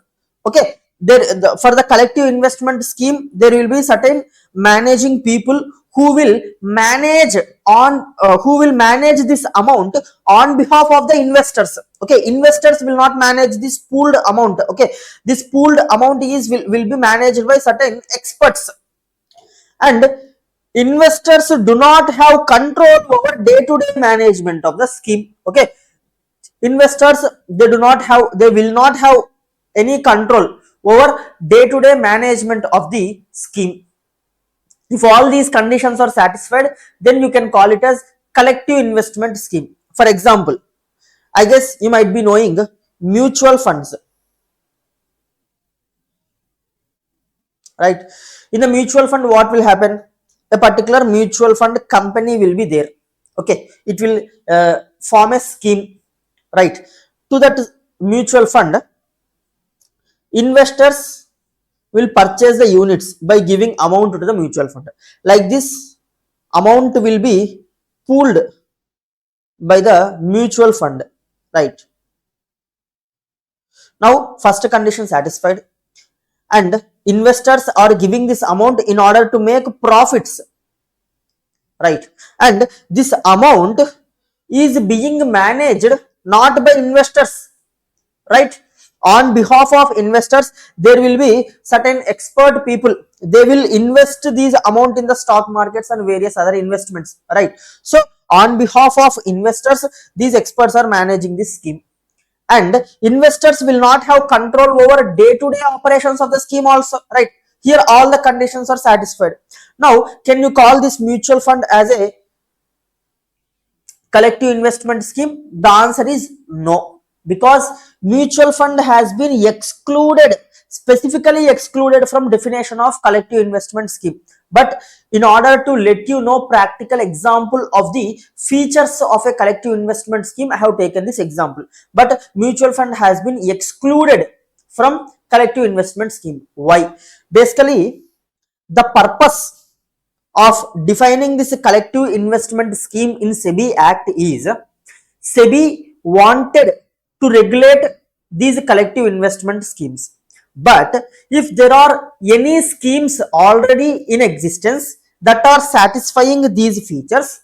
Okay, for the collective investment scheme, there will be certain managing people who will manage this amount on behalf of the investors. Okay, investors will not manage this pooled amount. Okay, this pooled amount will be managed by certain experts, and investors do not have control over day-to-day management of the scheme. Okay, investors, they will not have any control over day-to-day management of the scheme. If all these conditions are satisfied, then you can call it as collective investment scheme. For example, I guess you might be knowing mutual funds, right? In a mutual fund, what will happen? A particular mutual fund company will be there. Okay, it will form a scheme, right? To that mutual fund, investors will purchase the units by giving amount to the mutual fund. Like this, amount will be pooled by the mutual fund, right? Now, first condition satisfied, and investors are giving this amount in order to make profits, right? And this amount is being managed not by investors, right? On behalf of investors, there will be certain expert people, they will invest these amount in the stock markets and various other investments, right? So on behalf of investors, these experts are managing this scheme, and investors will not have control over day-to-day operations of the scheme also, right? Here all the conditions are satisfied. Now, can you call this mutual fund as a collective investment scheme? The answer is no, because mutual fund has been excluded, specifically excluded from definition of collective investment scheme. But in order to let you know practical example of the features of a collective investment scheme, I have taken this example. But mutual fund has been excluded from collective investment scheme. Why? Basically, the purpose of defining this collective investment scheme in SEBI Act is, SEBI wanted to regulate these collective investment schemes. But if there are any schemes already in existence that are satisfying these features,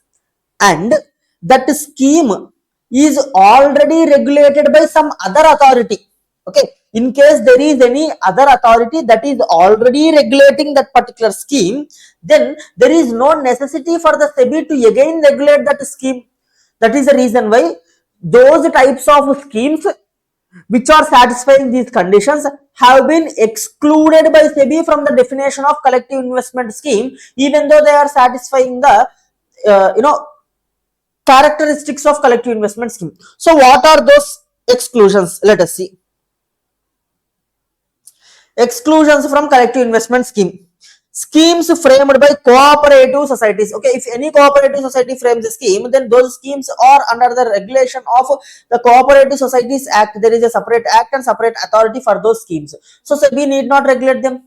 and that scheme is already regulated by some other authority, okay, in case there is any other authority that is already regulating that particular scheme, then there is no necessity for the SEBI to again regulate that scheme. That is the reason why those types of schemes which are satisfying these conditions have been excluded by SEBI from the definition of collective investment scheme, even though they are satisfying the characteristics of collective investment scheme. So what are those exclusions? Let us see. Exclusions from collective investment scheme. Schemes framed by cooperative societies. Okay, if any cooperative society frames a scheme, then those schemes are under the regulation of the Cooperative Societies Act. There is a separate act and separate authority for those schemes. So SEBI need not regulate them,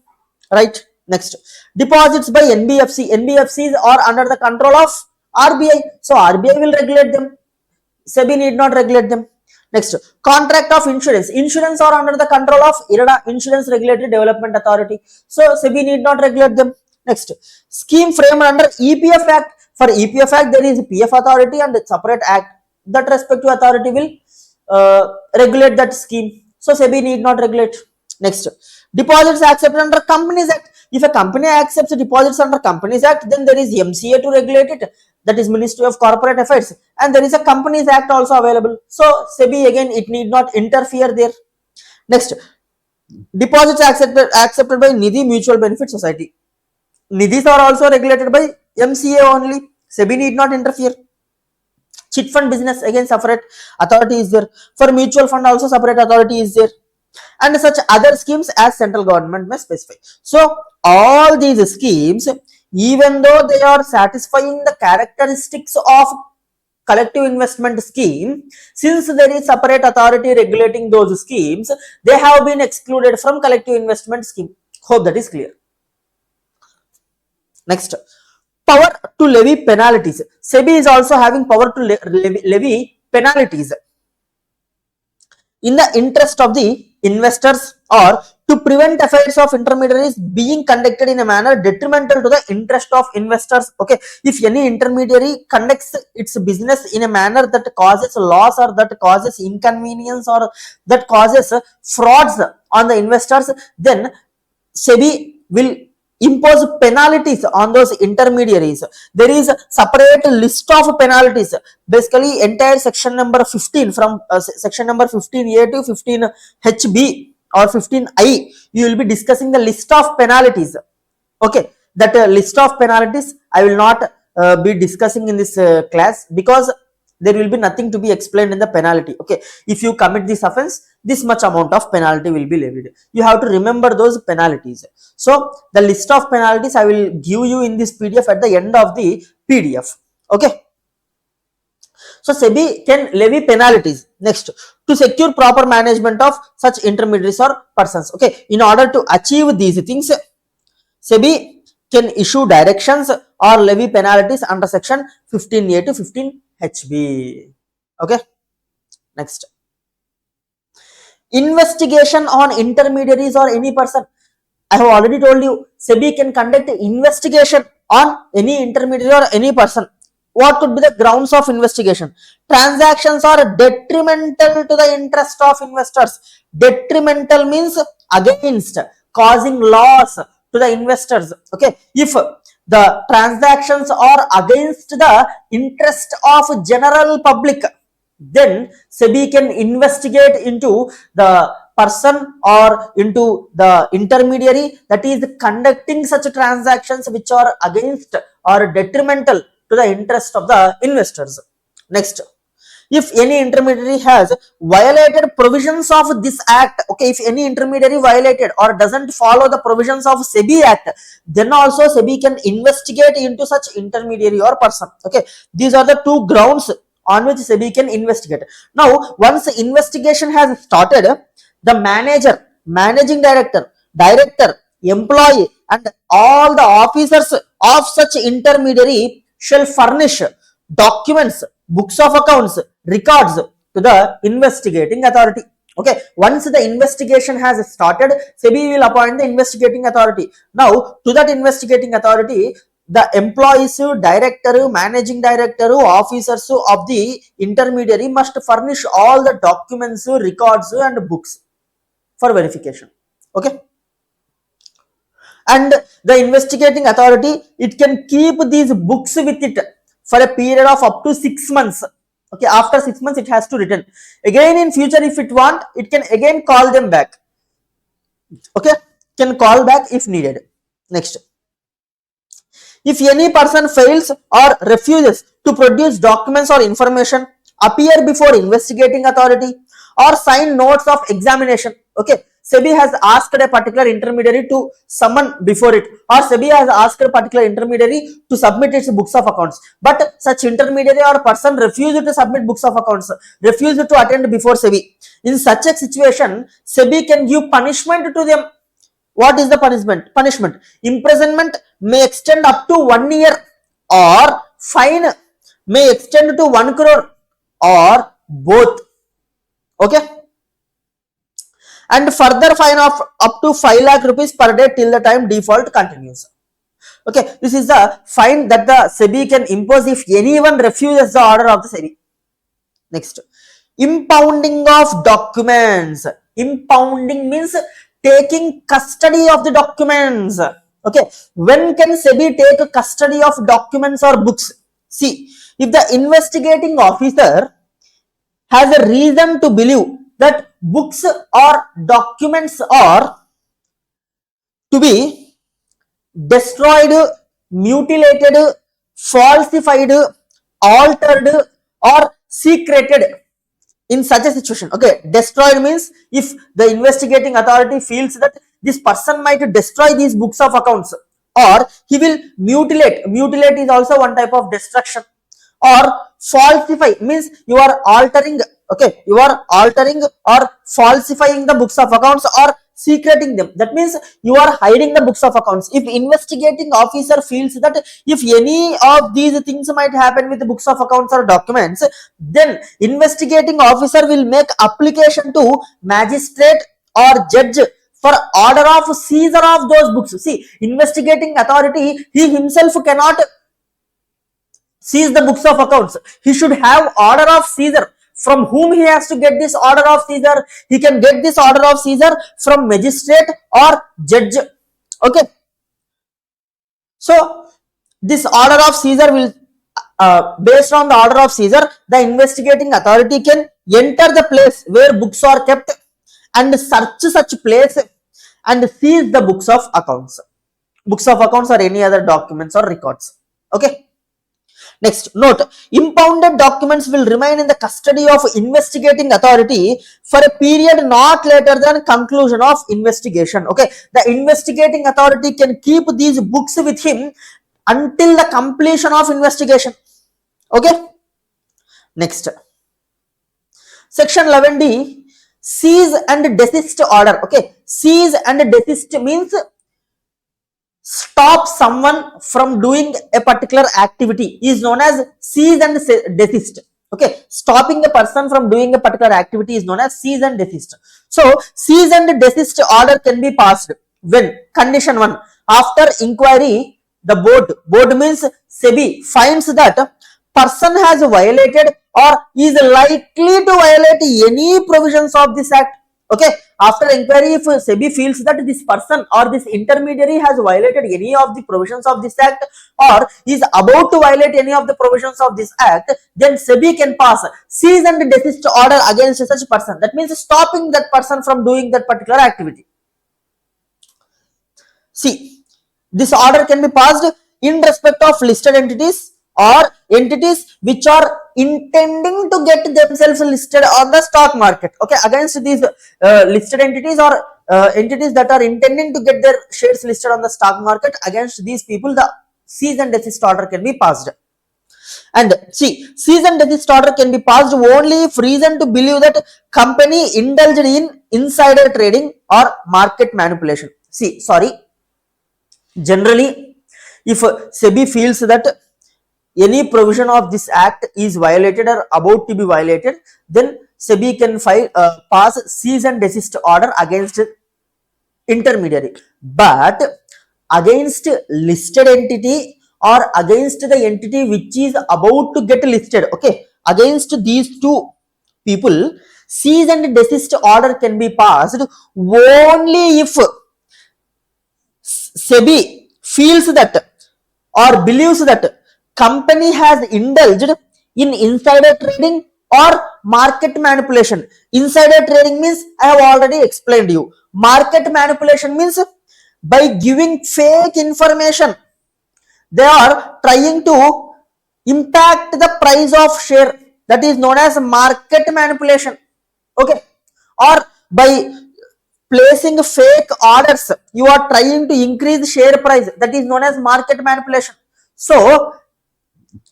right? Next, deposits by NBFC. NBFCs are under the control of RBI. So RBI will regulate them. SEBI need not regulate them. Next, contract of insurance. Insurance are under the control of IRDA, Insurance Regulatory Development Authority. So SEBI need not regulate them. Next, scheme framed under EPF Act. For EPF Act, there is PF authority and a separate act. That respective authority will regulate that scheme. So SEBI need not regulate. Next, deposits accepted under Companies Act. If a company accepts deposits under Companies Act, then there is MCA to regulate it, that is Ministry of Corporate Affairs, and there is a Companies Act also available. So SEBI again, it need not interfere there. Next, deposits accepted by Nidhi Mutual Benefit Society. Nidhis are also regulated by MCA only. SEBI need not interfere. Chit fund business, again separate authority is there. For mutual fund also separate authority is there, and such other schemes as central government may specify. So all these schemes, even though they are satisfying the characteristics of collective investment scheme, since there is separate authority regulating those schemes, they have been excluded from collective investment scheme. Hope that is clear. Next, power to levy penalties. SEBI is also having power to levy penalties in the interest of the investors or to prevent affairs of intermediaries being conducted in a manner detrimental to the interest of investors. Okay, if any intermediary conducts its business in a manner that causes loss or that causes inconvenience or that causes frauds on the investors, then SEBI will impose penalties on those intermediaries. There is a separate list of penalties, basically entire section number 15 from section number 15A to 15HB or 15I, you will be discussing the list of penalties. Okay, that list of penalties I will not be discussing in this class, because there will be nothing to be explained in the penalty. Okay, if you commit this offense, this much amount of penalty will be levied. You have to remember those penalties. So the list of penalties I will give you in this PDF at the end of the PDF. Okay, so SEBI can levy penalties. Next, to secure proper management of such intermediaries or persons. Okay, in order to achieve these things, SEBI can issue directions or levy penalties under section 15A to 15HB. Okay, next, investigation on intermediaries or any person. I have already told you, SEBI can conduct investigation on any intermediary or any person. What could be the grounds of investigation? Transactions are detrimental to the interest of investors. Detrimental means against, causing loss to the investors. Okay, if the transactions are against the interest of general public, then SEBI can investigate into the person or into the intermediary that is conducting such transactions which are against or detrimental to the interest of the investors. Next, if any intermediary has violated provisions of this act, okay, if any intermediary violated or doesn't follow the provisions of SEBI act, then also SEBI can investigate into such intermediary or person. Okay, these are the two grounds on which SEBI can investigate. Now, once investigation has started, the manager, managing director, employee and all the officers of such intermediary shall furnish documents, books of accounts, records to the investigating authority. Okay, once the investigation has started, SEBI will appoint the investigating authority. Now, to that investigating authority, the employees, director, managing director, officers of the intermediary must furnish all the documents, records and books for verification. Okay, and the investigating authority, it can keep these books with it for a period of up to 6 months. Okay, after 6 months it has to return again. In future, if it want, it can again call them back. Okay, can call back if needed. Next, if any person fails or refuses to produce documents or information, appear before investigating authority or sign notes of examination. Okay, SEBI has asked a particular intermediary to summon before it, or SEBI has asked a particular intermediary to submit its books of accounts, but such intermediary or person refused to submit books of accounts, refused to attend before SEBI. In such a situation, SEBI can give punishment to them. What is the punishment? Imprisonment may extend up to 1 year, or fine may extend to 1 crore, or both. Okay, and further fine of up to 5 lakh rupees per day till the time default continues. Okay, this is the fine that the SEBI can impose if anyone refuses the order of the SEBI. Next, impounding of documents. Impounding means taking custody of the documents. Okay, when can SEBI take custody of documents or books? See, if the investigating officer has a reason to believe that books or documents are to be destroyed, mutilated, falsified, altered or secreted. In such a situation, okay, destroyed means if the investigating authority feels that this person might destroy these books of accounts, or he will mutilate. Mutilate is also one type of destruction. Or falsify means you are altering. Okay, you are altering or falsifying the books of accounts or secreting them. That means you are hiding the books of accounts. If investigating officer feels that if any of these things might happen with the books of accounts or documents, then investigating officer will make application to magistrate or judge for order of seizure of those books. See, investigating authority, he himself cannot seize the books of accounts. He should have order of seizure. From whom he has to get this order of seizure? He can get this order of seizure from magistrate or judge. Okay. So this order of seizure will, based on the order of seizure, the investigating authority can enter the place where books are kept and search such place and seize the books of accounts. Books of accounts or any other documents or records. Okay. Next, note, impounded documents will remain in the custody of investigating authority for a period not later than conclusion of investigation. Okay, the investigating authority can keep these books with him until the completion of investigation. Okay. Next, section 11D, seize and desist order. Okay, seize and desist means stop someone from doing a particular activity is known as seize and desist. Okay, stopping a person from doing a particular activity is known as seize and desist. So seize and desist order can be passed when condition 1, after inquiry, the board means SEBI finds that person has violated or is likely to violate any provisions of this act. Okay, after inquiry, if SEBI feels that this person or this intermediary has violated any of the provisions of this act or is about to violate any of the provisions of this act, then SEBI can pass seize and desist order against such person. That means stopping that person from doing that particular activity. See, this order can be passed in respect of listed entities or entities which are intending to get themselves listed on the stock market. Okay, against these listed entities or entities that are intending to get their shares listed on the stock market, against these people the seize and desist order can be passed. And see, seize and desist order can be passed only if reason to believe that company indulged in insider trading or market manipulation. See, sorry, generally if SEBI feels that any provision of this act is violated or about to be violated, then SEBI can pass seize and desist order against intermediary. But against listed entity or against the entity which is about to get listed, okay, against these two people, seize and desist order can be passed only if SEBI feels that or believes that company has indulged in insider trading or market manipulation. Insider trading means I have already explained you. Market manipulation means by giving fake information, they are trying to impact the price of share. That is known as market manipulation. Okay, or by placing fake orders, you are trying to increase share price. That is known as market manipulation. So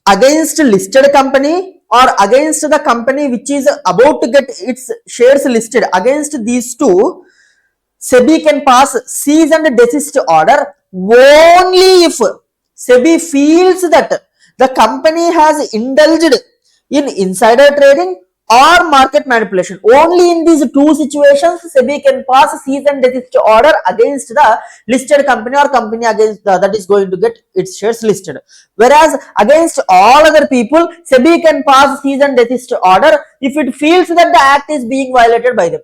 against listed company or against the company which is about to get its shares listed, against these two, SEBI can pass seize and desist order only if SEBI feels that the company has indulged in insider trading or market manipulation. Only in these two situations SEBI can pass seize and desist order against the listed company or company against that is going to get its shares listed. Whereas against all other people, SEBI can pass seize and desist order if it feels that the act is being violated by them.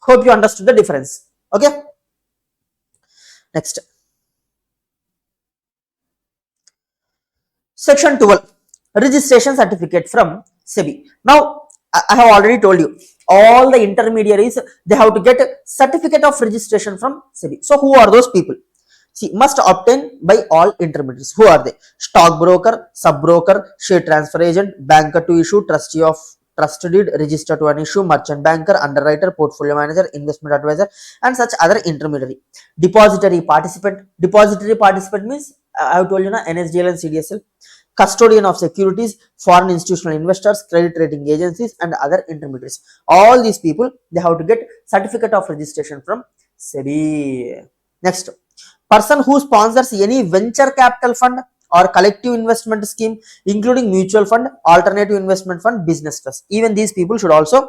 Hope you understood the difference. Okay. Next. Section 12. Registration certificate from SEBI. Now, I have already told you, all the intermediaries, they have to get a certificate of registration from SEBI. So, who are those people? See, must obtain by all intermediaries. Who are they? Stockbroker, sub-broker, share transfer agent, banker to issue, trustee of trust deed, register to an issue, merchant banker, underwriter, portfolio manager, investment advisor, and such other intermediary. Depository participant. Depository participant means, I have told you, NSDL and CDSL. custodian of securities, foreign institutional investors, credit rating agencies, and other intermediaries. All these people, they have to get certificate of registration from SEBI. Next, person who sponsors any venture capital fund or collective investment scheme, including mutual fund, alternative investment fund, business trust. Even these people should also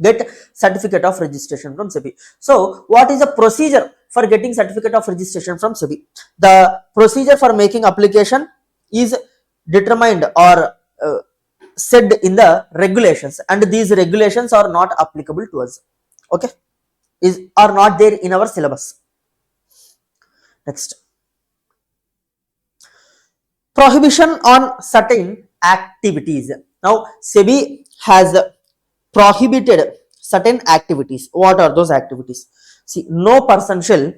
get certificate of registration from SEBI. So, what is the procedure for getting certificate of registration from SEBI? The procedure for making application is determined or said in the regulations, and these regulations are not applicable to us. Okay, are not there in our syllabus. Next, prohibition on certain activities. Now, SEBI has prohibited certain activities. What are those activities? See, no person shall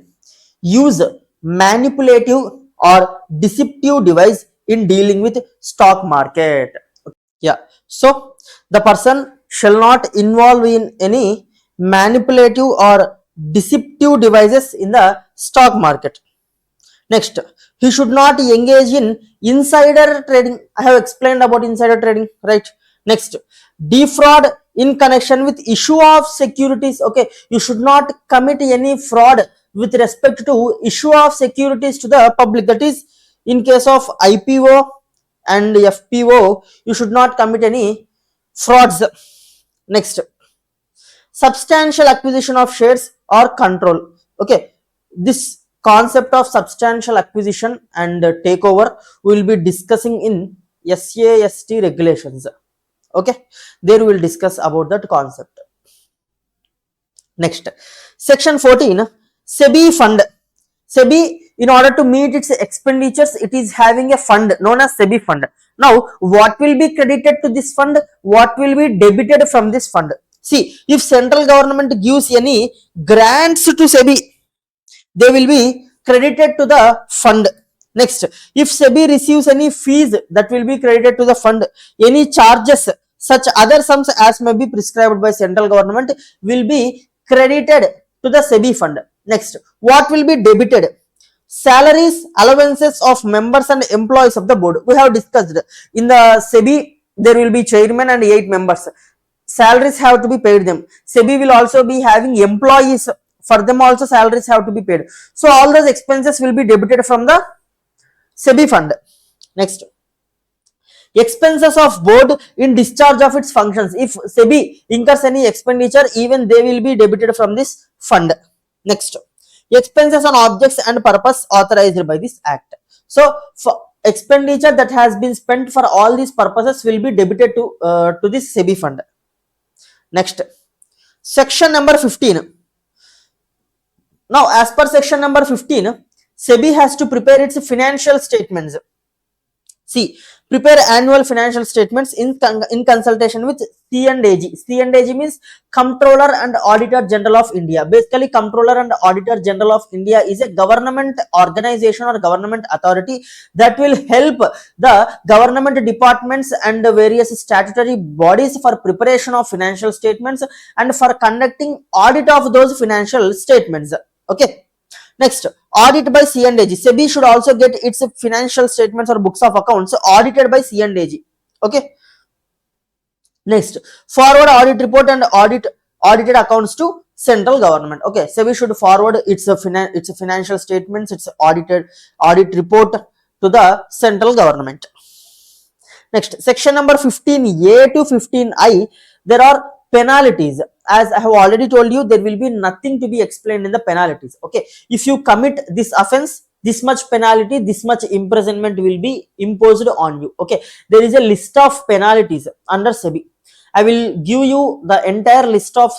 use manipulative or deceptive device in dealing with stock market. Yeah, so the person shall not involve in any manipulative or deceptive devices in the stock market. Next, he should not engage in insider trading. I have explained about insider trading, right? Next, defraud in connection with issue of securities. Okay, you should not commit any fraud with respect to issue of securities to the public. That is, in case of IPO and FPO, you should not commit any frauds. Next, substantial acquisition of shares or control. Okay, this concept of substantial acquisition and takeover we will be discussing in SAST regulations. Okay, there we will discuss about that concept. Next, section 14, SEBI fund. SEBI, in order to meet its expenditures, it is having a fund known as SEBI fund. Now, what will be credited to this fund? What will be debited from this fund? See, if central government gives any grants to SEBI, they will be credited to the fund. Next, if SEBI receives any fees, that will be credited to the fund. Any charges, such other sums as may be prescribed by central government, will be credited to the SEBI fund. Next, what will be debited? Salaries, allowances of members and employees of the board. We have discussed in the SEBI, there will be chairman and 8 members. Salaries have to be paid them. SEBI will also be having employees. For them also salaries have to be paid. So all those expenses will be debited from the SEBI fund. Next, expenses of board in discharge of its functions. If SEBI incurs any expenditure, even they will be debited from this fund. Next, expenses on objects and purpose authorized by this act. So for expenditure that has been spent for all these purposes will be debited to this SEBI fund. Next, section number 15. Now, as per section number 15, SEBI has to prepare its financial statements. See, prepare annual financial statements in consultation with C&AG. C&AG means Comptroller and Auditor General of India. Basically, Comptroller and Auditor General of India is a government organization or government authority that will help the government departments and various statutory bodies for preparation of financial statements and for conducting audit of those financial statements. Okay. Next, audit by C&AG. SEBI should also get its financial statements or books of accounts audited by C&AG. Okay. Next, forward audit report and audited accounts to central government. Okay, SEBI should forward its financial statements, its audit report to the central government. Next, section number 15A to 15I, there are penalties. As I have already told you, there will be nothing to be explained in the penalties. Okay, if you commit this offense, this much penalty, this much imprisonment will be imposed on you. Okay, there is a list of penalties under SEBI. I will give you the entire list of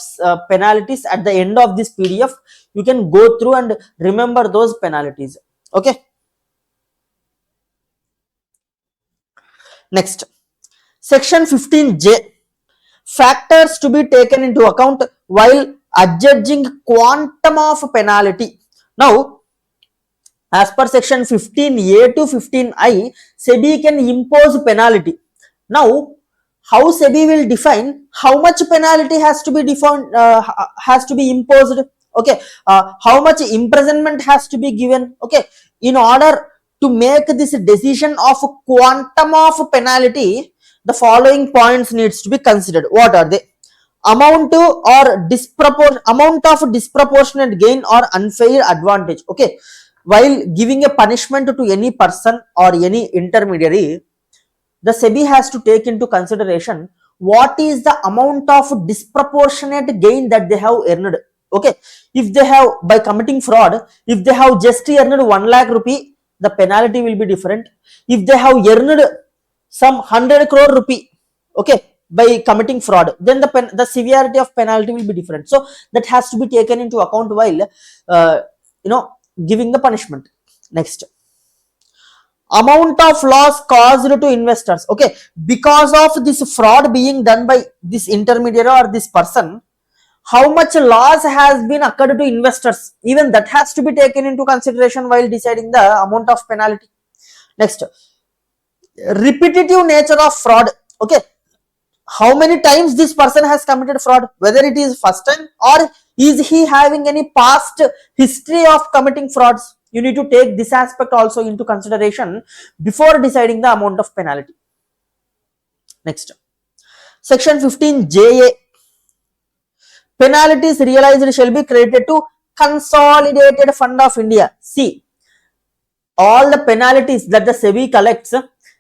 penalties at the end of this PDF. You can go through and remember those penalties. Okay. Next, section 15J. Factors to be taken into account while adjudging quantum of penalty. Now, as per section 15A to 15I, SEBI can impose penalty. Now, how SEBI will define how much penalty has to be imposed? Okay, how much imprisonment has to be given? Okay, in order to make this decision of quantum of penalty, the following points needs to be considered. What are they? Amount of disproportionate gain or unfair advantage. Okay, while giving a punishment to any person or any intermediary, the SEBI has to take into consideration what is the amount of disproportionate gain that they have earned. Okay, if they have, by committing fraud, if they have just earned 1 lakh rupee, the penalty will be different. If they have earned some 100 crore rupee, okay, by committing fraud, then the severity of penalty will be different. So that has to be taken into account while giving the punishment. Next, amount of loss caused to investors. Okay, because of this fraud being done by this intermediary or this person, how much loss has been occurred to investors, even that has to be taken into consideration while deciding the amount of penalty. Next, repetitive nature of fraud. Okay, how many times this person has committed fraud, whether it is first time or is he having any past history of committing frauds. You need to take this aspect also into consideration before deciding the amount of penalty. Next, section 15JA, penalties realized shall be credited to Consolidated Fund of India. See, all the penalties that the SEBI collects,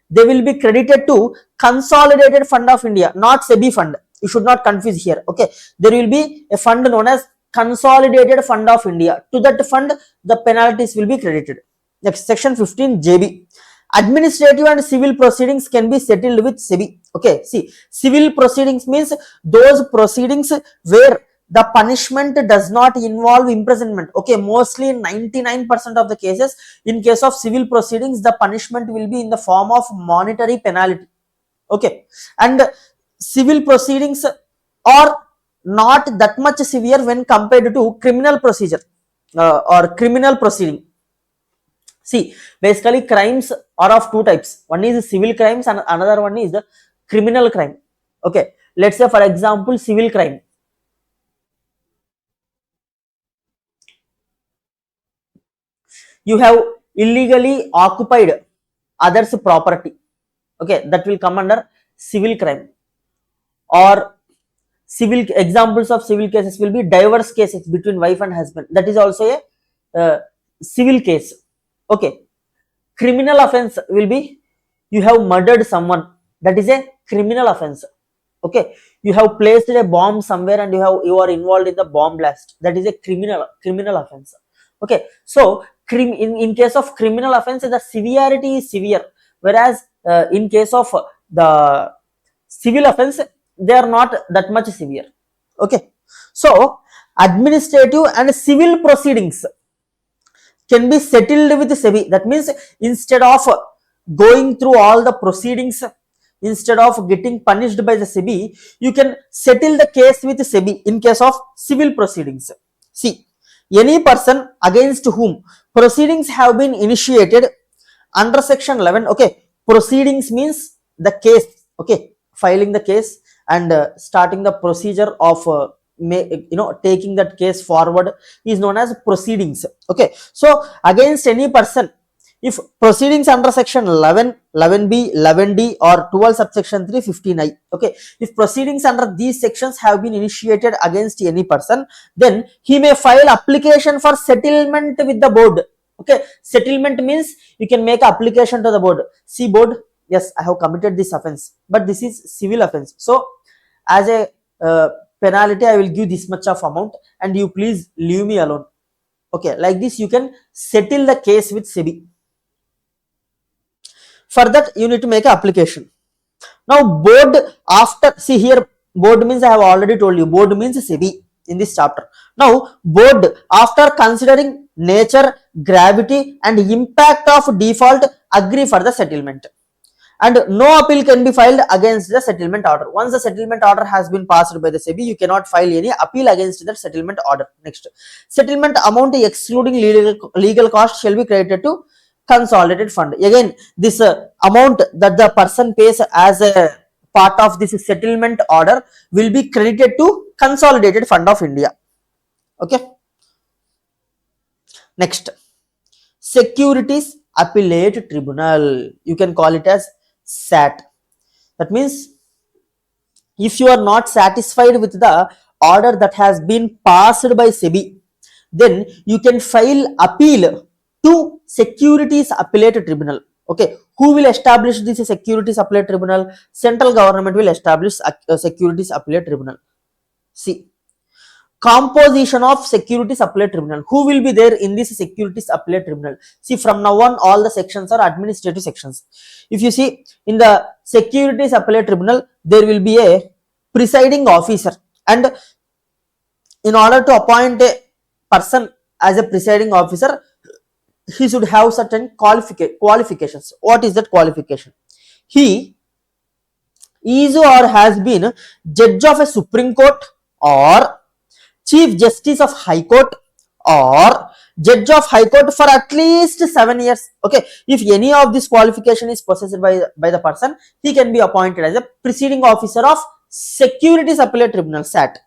they will be credited to Consolidated Fund of India, not SEBI fund. You should not confuse here. Okay, there will be a fund known as Consolidated Fund of India. To that fund, the penalties will be credited. Next, section 15JB, administrative and civil proceedings can be settled with SEBI. Okay, see, civil proceedings means those proceedings where the punishment does not involve imprisonment. Okay, mostly in 99% of the cases, in case of civil proceedings, the punishment will be in the form of monetary penalty. Okay, and civil proceedings are not that much severe when compared to criminal procedure or criminal proceeding. See, basically crimes are of two types. One is civil crimes and another one is the criminal crime. Okay, let's say for example, civil crime. You have illegally occupied others' property. Okay, that will come under civil crime. Or civil examples of civil cases will be divorce cases between wife and husband. That is also a civil case. Okay, criminal offense will be you have murdered someone. That is a criminal offense. Okay, you have placed a bomb somewhere and you are involved in the bomb blast. That is a criminal offense. Okay, so in case of criminal offense, the severity is severe, whereas in case of the civil offense, they are not that much severe. Okay, so administrative and civil proceedings can be settled with SEBI. That means instead of going through all the proceedings, instead of getting punished by the SEBI, you can settle the case with SEBI in case of civil proceedings. See, any person against whom proceedings have been initiated under section 11. Okay, proceedings means the case. Okay, filing the case and starting the procedure of taking that case forward is known as proceedings. Okay, so against any person, if proceedings under section 11, 11b, 11d or 12 subsection 3, 15i. Okay, if proceedings under these sections have been initiated against any person, then he may file application for settlement with the board. Okay, settlement means you can make application to the board. See, board, yes, I have committed this offense, but this is civil offense. So as a penalty, I will give this much of amount and you please leave me alone. Okay, like this you can settle the case with SEBI. For that, you need to make an application. Now, board after, see here, board means I have already told you, board means SEBI in this chapter. Now, board after considering nature, gravity and impact of default agree for the settlement. And no appeal can be filed against the settlement order. Once the settlement order has been passed by the SEBI, you cannot file any appeal against that settlement order. Next, settlement amount excluding legal cost shall be credited to consolidated fund. Again, this amount that the person pays as a part of this settlement order will be credited to Consolidated Fund of India. Okay. Next, securities appellate tribunal. You can call it as SAT. That means if you are not satisfied with the order that has been passed by SEBI, then you can file appeal to Securities Appellate Tribunal. Okay, who will establish this Securities Appellate Tribunal? Central government will establish a Securities Appellate Tribunal. See, composition of Securities Appellate Tribunal. Who will be there in this Securities Appellate Tribunal? See, from now on, all the sections are administrative sections. If you see, in the Securities Appellate Tribunal, there will be a presiding officer, and in order to appoint a person as a presiding officer, he should have certain qualifications. What is that qualification? He is or has been judge of a Supreme Court, or Chief Justice of High Court, or Judge of High Court for at least 7 years. Okay, if any of this qualification is possessed by the person, he can be appointed as a presiding officer of Securities Appellate Tribunal, SAT.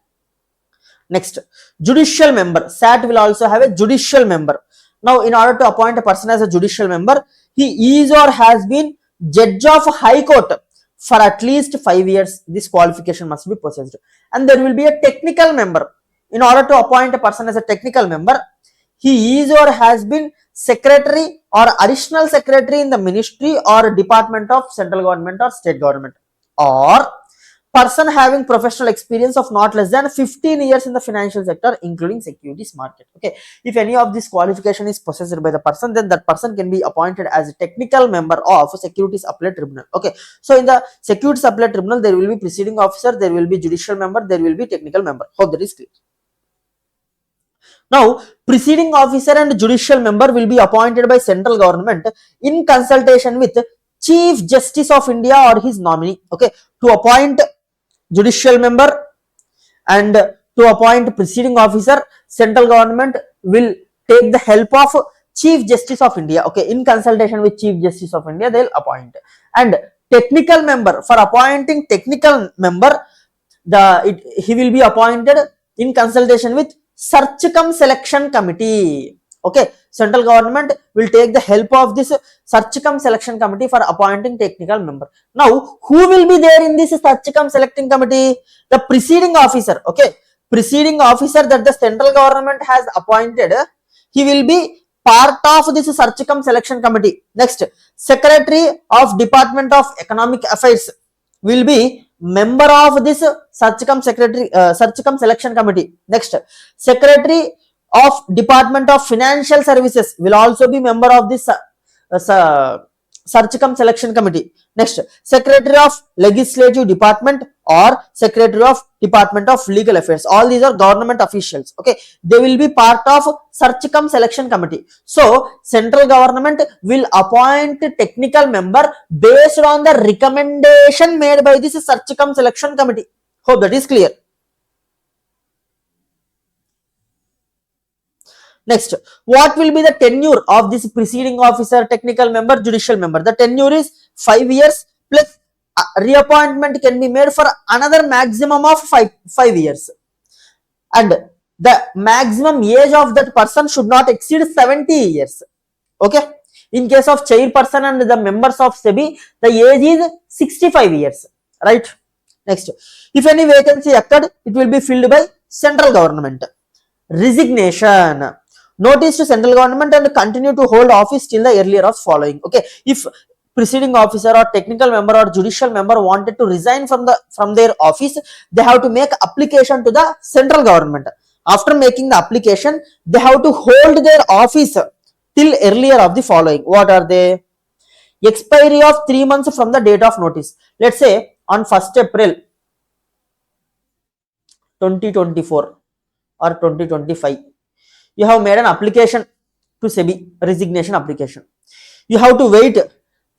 Next, judicial member. SAT will also have a judicial member. Now, in order to appoint a person as a judicial member, he is or has been Judge of High Court for at least 5 years. This qualification must be possessed. And there will be a technical member. In order to appoint a person as a technical member, he is or has been secretary or additional secretary in the ministry or department of central government or state government, or person having professional experience of not less than 15 years in the financial sector, including securities market. Okay, if any of this qualification is possessed by the person, then that person can be appointed as a technical member of Securities Appellate Tribunal. Okay, so in the Securities Appellate Tribunal, there will be presiding officer, there will be judicial member, there will be technical member. Hope that is clear. Now, presiding officer and judicial member will be appointed by central government in consultation with Chief Justice of India or his nominee. Okay, to appoint judicial member and to appoint presiding officer, central government will take the help of Chief Justice of India. Okay, in consultation with Chief Justice of India, they will appoint. And technical member, for appointing technical member, he will be appointed in consultation with Search Cum Selection Committee. Okay, central government will take the help of this Search Cum Selection Committee for appointing technical member. Now, who will be there in this Search Cum Selecting Committee? The presiding officer. Okay, presiding officer that the central government has appointed, he will be part of this Search Cum Selection Committee. Next, Secretary of Department of Economic Affairs will be member of this Search Cum Selection Committee. Next, Secretary of Department of Financial Services will also be member of this Search Cum Selection Committee. Next, Secretary of Legislative Department or Secretary of Department of Legal Affairs. All these are government officials. Okay, they will be part of Search Cum Selection Committee. So, central government will appoint technical member based on the recommendation made by this Search Cum Selection Committee. Hope that is clear. Next, what will be the tenure of this presiding officer, technical member, judicial member? The tenure is 5 years plus reappointment can be made for another maximum of 5 years. And the maximum age of that person should not exceed 70 years. Okay. In case of chairperson and the members of SEBI, the age is 65 years. Right. Next, if any vacancy occurred, it will be filled by central government. Resignation. Notice to central government and continue to hold office till the earlier of following. Okay, if presiding officer or technical member or judicial member wanted to resign from their office, they have to make application to the central government. After making the application, they have to hold their office till earlier of the following. What are they? Expiry of 3 months from the date of notice. Let's say on 1st April 2024 or 2025. You have made an application to SEBI, resignation application. You have to wait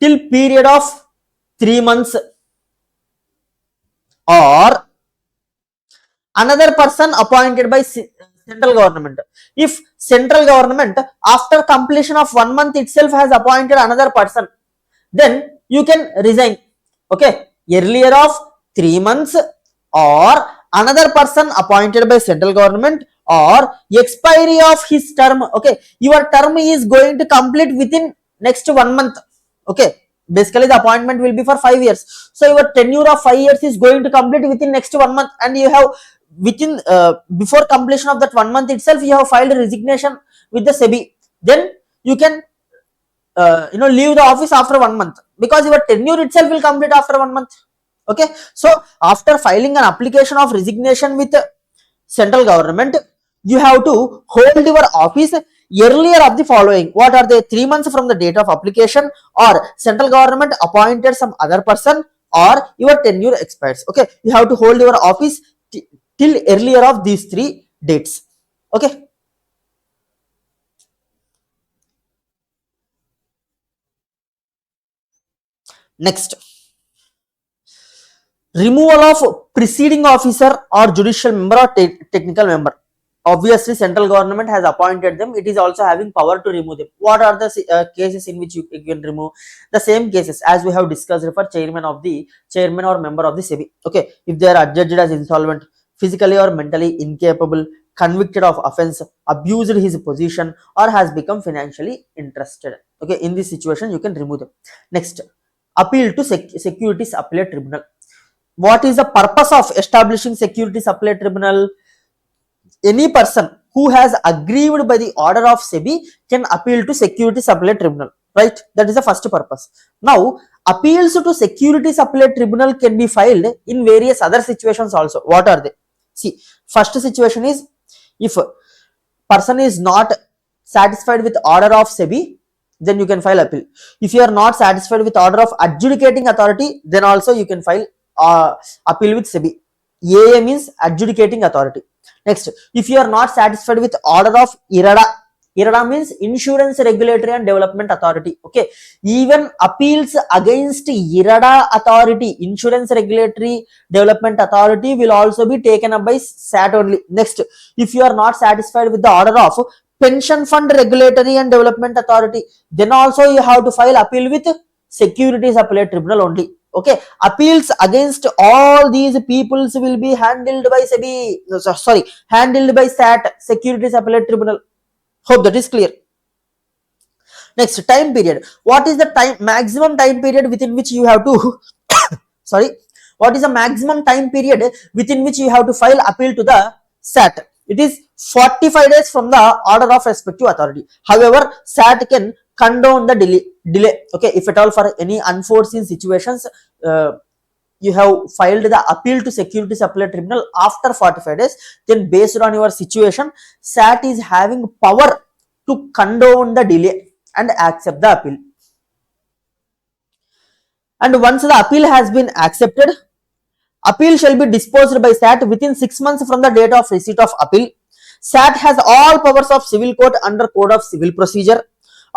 till period of 3 months, or another person appointed by central government. If central government after completion of 1 month itself has appointed another person, then you can resign. Okay, earlier of 3 months or another person appointed by central government, or expiry of his term. Okay, your term is going to complete within next 1 month. Okay, basically the appointment will be for 5 years. So your tenure of 5 years is going to complete within next 1 month, and you have within before completion of that 1 month itself you have filed a resignation with the SEBI. Then you can leave the office after 1 month, because your tenure itself will complete after 1 month. Okay, so after filing an application of resignation with central government, you have to hold your office earlier of the following. What are they? 3 months from the date of application, or central government appointed some other person, or your tenure expires. Okay, you have to hold your office till earlier of these 3 dates. Okay, next, removal of preceding officer or judicial member or technical member. Obviously central government has appointed them, it is also having power to remove them. What are the cases in which you can remove? The same cases as we have discussed for chairman or member of the SEBI. Okay, if they are adjudged as insolvent, physically or mentally incapable, convicted of offense, abused his position, or has become financially interested. Okay, in this situation you can remove them. Next, appeal to securities appellate tribunal. What is the purpose of establishing securities appellate tribunal? Any person who has aggrieved by the order of SEBI can appeal to securities appellate tribunal, right? That is the first purpose. Now, appeals to securities appellate tribunal can be filed in various other situations also. What are they? See, first situation is, if person is not satisfied with order of SEBI, then you can file appeal. If you are not satisfied with order of adjudicating authority, then also you can file appeal with SEBI. AA means adjudicating authority. Next, if you are not satisfied with order of IRADA means Insurance Regulatory and Development Authority. Okay, even appeals against IRADA authority, Insurance Regulatory Development Authority, will also be taken up by SAT only. Next, if you are not satisfied with the order of Pension Fund Regulatory and Development Authority, then also you have to file appeal with Securities Appellate Tribunal only. Okay, appeals against all these peoples will be handled by SEBI, handled by SAT, Securities Appellate Tribunal. Hope that is clear. Next, time period. What is the maximum time period within which you have to sorry, what is the maximum time period within which you have to file appeal to the SAT? It is 45 days from the order of respective authority. However, SAT can condone the delay. Okay, if at all for any unforeseen situations, you have filed the appeal to Securities Appellate Tribunal after 45 days, then based on your situation, SAT is having power to condone the delay and accept the appeal. And once the appeal has been accepted, appeal shall be disposed by SAT within 6 months from the date of receipt of appeal. SAT has all powers of civil court under Code of Civil Procedure.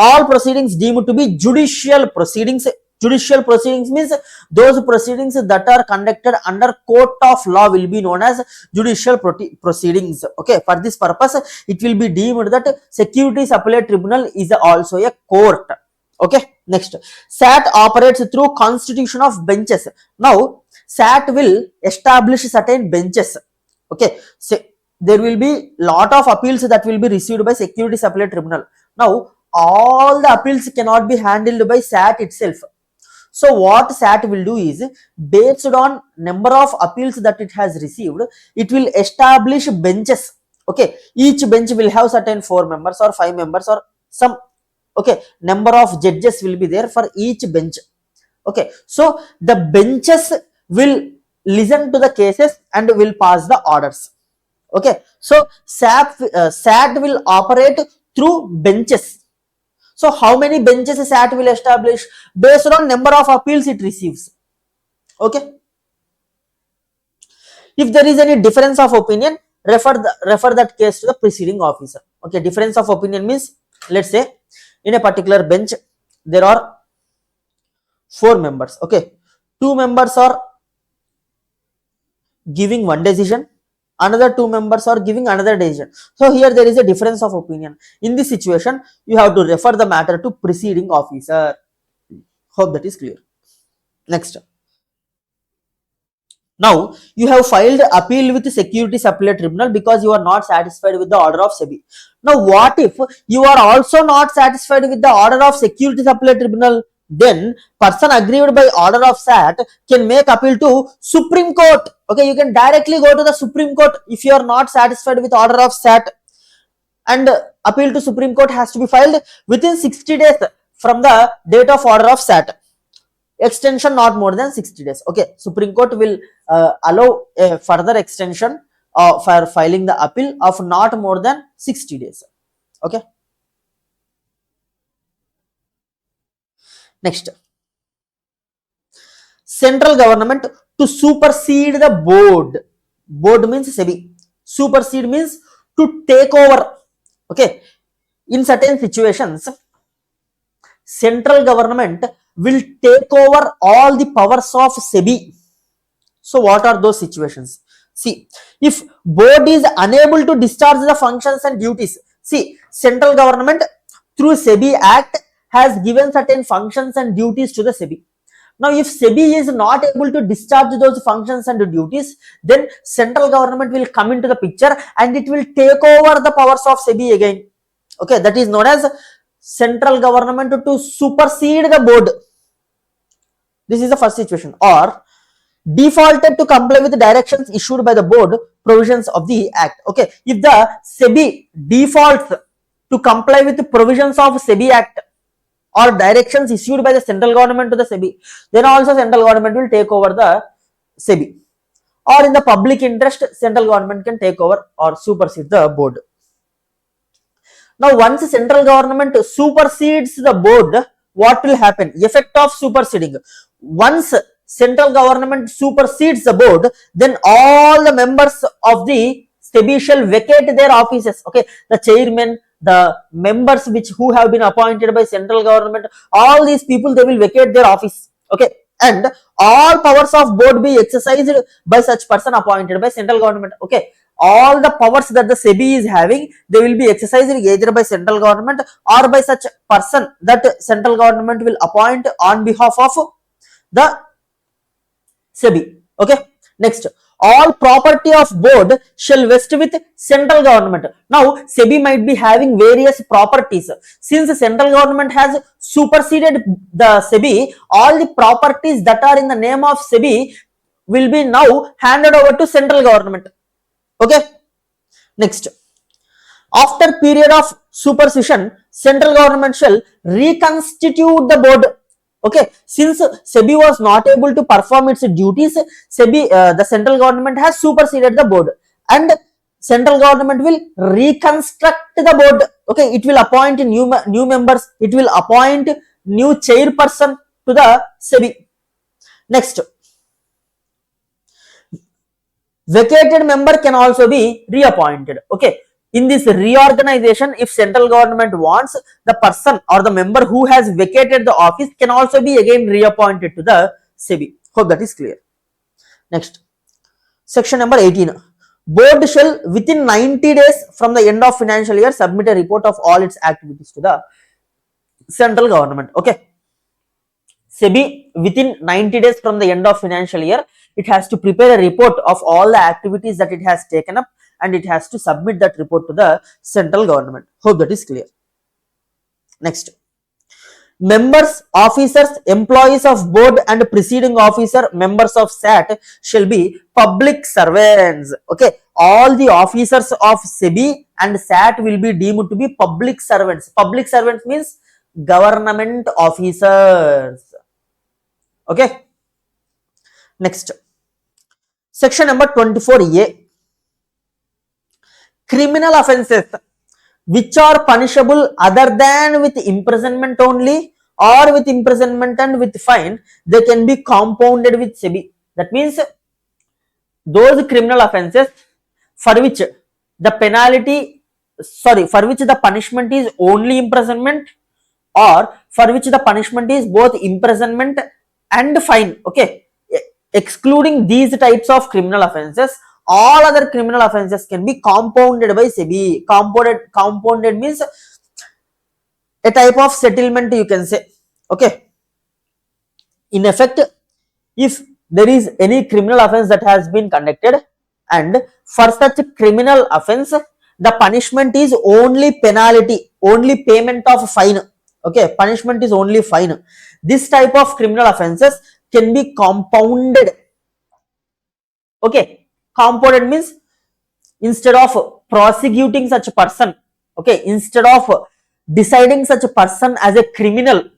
All proceedings deemed to be judicial proceedings. Judicial proceedings means those proceedings that are conducted under court of law will be known as judicial proceedings. Okay, for this purpose, it will be deemed that Securities Appellate Tribunal is also a court. Okay, next, SAT operates through constitution of benches. Now, SAT will establish certain benches. Okay, so there will be lot of appeals that will be received by Securities Appellate Tribunal. Now, all the appeals cannot be handled by SAT itself. So what SAT will do is, based on number of appeals that it has received, it will establish benches. Okay, each bench will have certain 4 members or 5 members or some, okay, number of judges will be there for each bench. Okay, so the benches will listen to the cases and will pass the orders. Okay, so SAT will operate through benches. So how many benches SAT will establish? Based on number of appeals it receives. Okay, if there is any difference of opinion, refer that case to the preceding officer. Okay, difference of opinion means, let's say in a particular bench there are 4 members. Okay, 2 members are giving one decision, another 2 members are giving another decision. So here there is a difference of opinion. In this situation, you have to refer the matter to preceding officer. Hope that is clear. Next, Now you have filed appeal with Securities Appellate Tribunal because you are not satisfied with the order of SEBI. Now what if you are also not satisfied with the order of Securities Appellate Tribunal? Then person aggrieved by order of SAT can make appeal to Supreme Court. Okay, you can directly go to the Supreme Court if you are not satisfied with order of SAT, and appeal to Supreme Court has to be filed within 60 days from the date of order of SAT. Extension not more than 60 days. Okay, Supreme Court will allow a further extension for filing the appeal of not more than 60 days. Okay, next, central government to supersede the board. Board means SEBI. Supersede means to take over. Okay, in certain situations, central government will take over all the powers of SEBI. So what are those situations? See, if board is unable to discharge the functions and duties, see, central government through SEBI Act has given certain functions and duties to the SEBI. Now, if SEBI is not able to discharge those functions and duties, then central government will come into the picture and it will take over the powers of SEBI again. Okay, that is known as central government to supersede the board. This is the first situation. Or defaulted to comply with the directions issued by the board provisions of the act. Okay, if the SEBI defaults to comply with the provisions of SEBI Act or directions issued by the central government to the SEBI, then also central government will take over the SEBI. Or in the public interest, central government can take over or supersede the board. Now, once central government supersedes the board, what will happen? Effect of superseding. Once central government supersedes the board, then all the members of the SEBI shall vacate their offices. Okay, the chairman, the members who have been appointed by central government, all these people, they will vacate their office. Okay, and all powers of board be exercised by such person appointed by central government. Okay, all the powers that the SEBI is having, they will be exercised either by central government or by such person that central government will appoint on behalf of the SEBI. Okay, next, all property of board shall vest with central government. Now, SEBI might be having various properties. Since the central government has superseded the SEBI, all the properties that are in the name of SEBI will be now handed over to central government. Okay, next, after period of supersession, central government shall reconstitute the board. Okay, since SEBI was not able to perform its duties, the central government has superseded the board, and central government will reconstruct the board. Okay, it will appoint new members, it will appoint new chairperson to the SEBI. Next, vacated member can also be reappointed. Okay, in this reorganization, if central government wants, the person or the member who has vacated the office can also be again reappointed to the SEBI. Hope that is clear. Next, section number 18. Board shall within 90 days from the end of financial year submit a report of all its activities to the central government. Okay, SEBI within 90 days from the end of financial year, it has to prepare a report of all the activities that it has taken up, and it has to submit that report to the central government. Hope that is clear. Next, members, officers, employees of board and preceding officer, members of SAT shall be public servants. Okay, all the officers of SEBI and SAT will be deemed to be public servants. Public servants means government officers. Okay, next, section number 24A. Criminal offences which are punishable other than with imprisonment only or with imprisonment and with fine, they can be compounded with SEBI. That means those criminal offences for which the punishment is only imprisonment, or for which the punishment is both imprisonment and fine. Okay, excluding these types of criminal offences, all other criminal offences can be compounded by SEBI. Compounded means a type of settlement, you can say. Okay, in effect, if there is any criminal offense that has been conducted, and for such criminal offense the punishment is only penalty, only payment of fine. Okay, punishment is only fine. This type of criminal offenses can be compounded. Okay, compounded means instead of prosecuting such a person, okay, instead of deciding such a person as a criminal,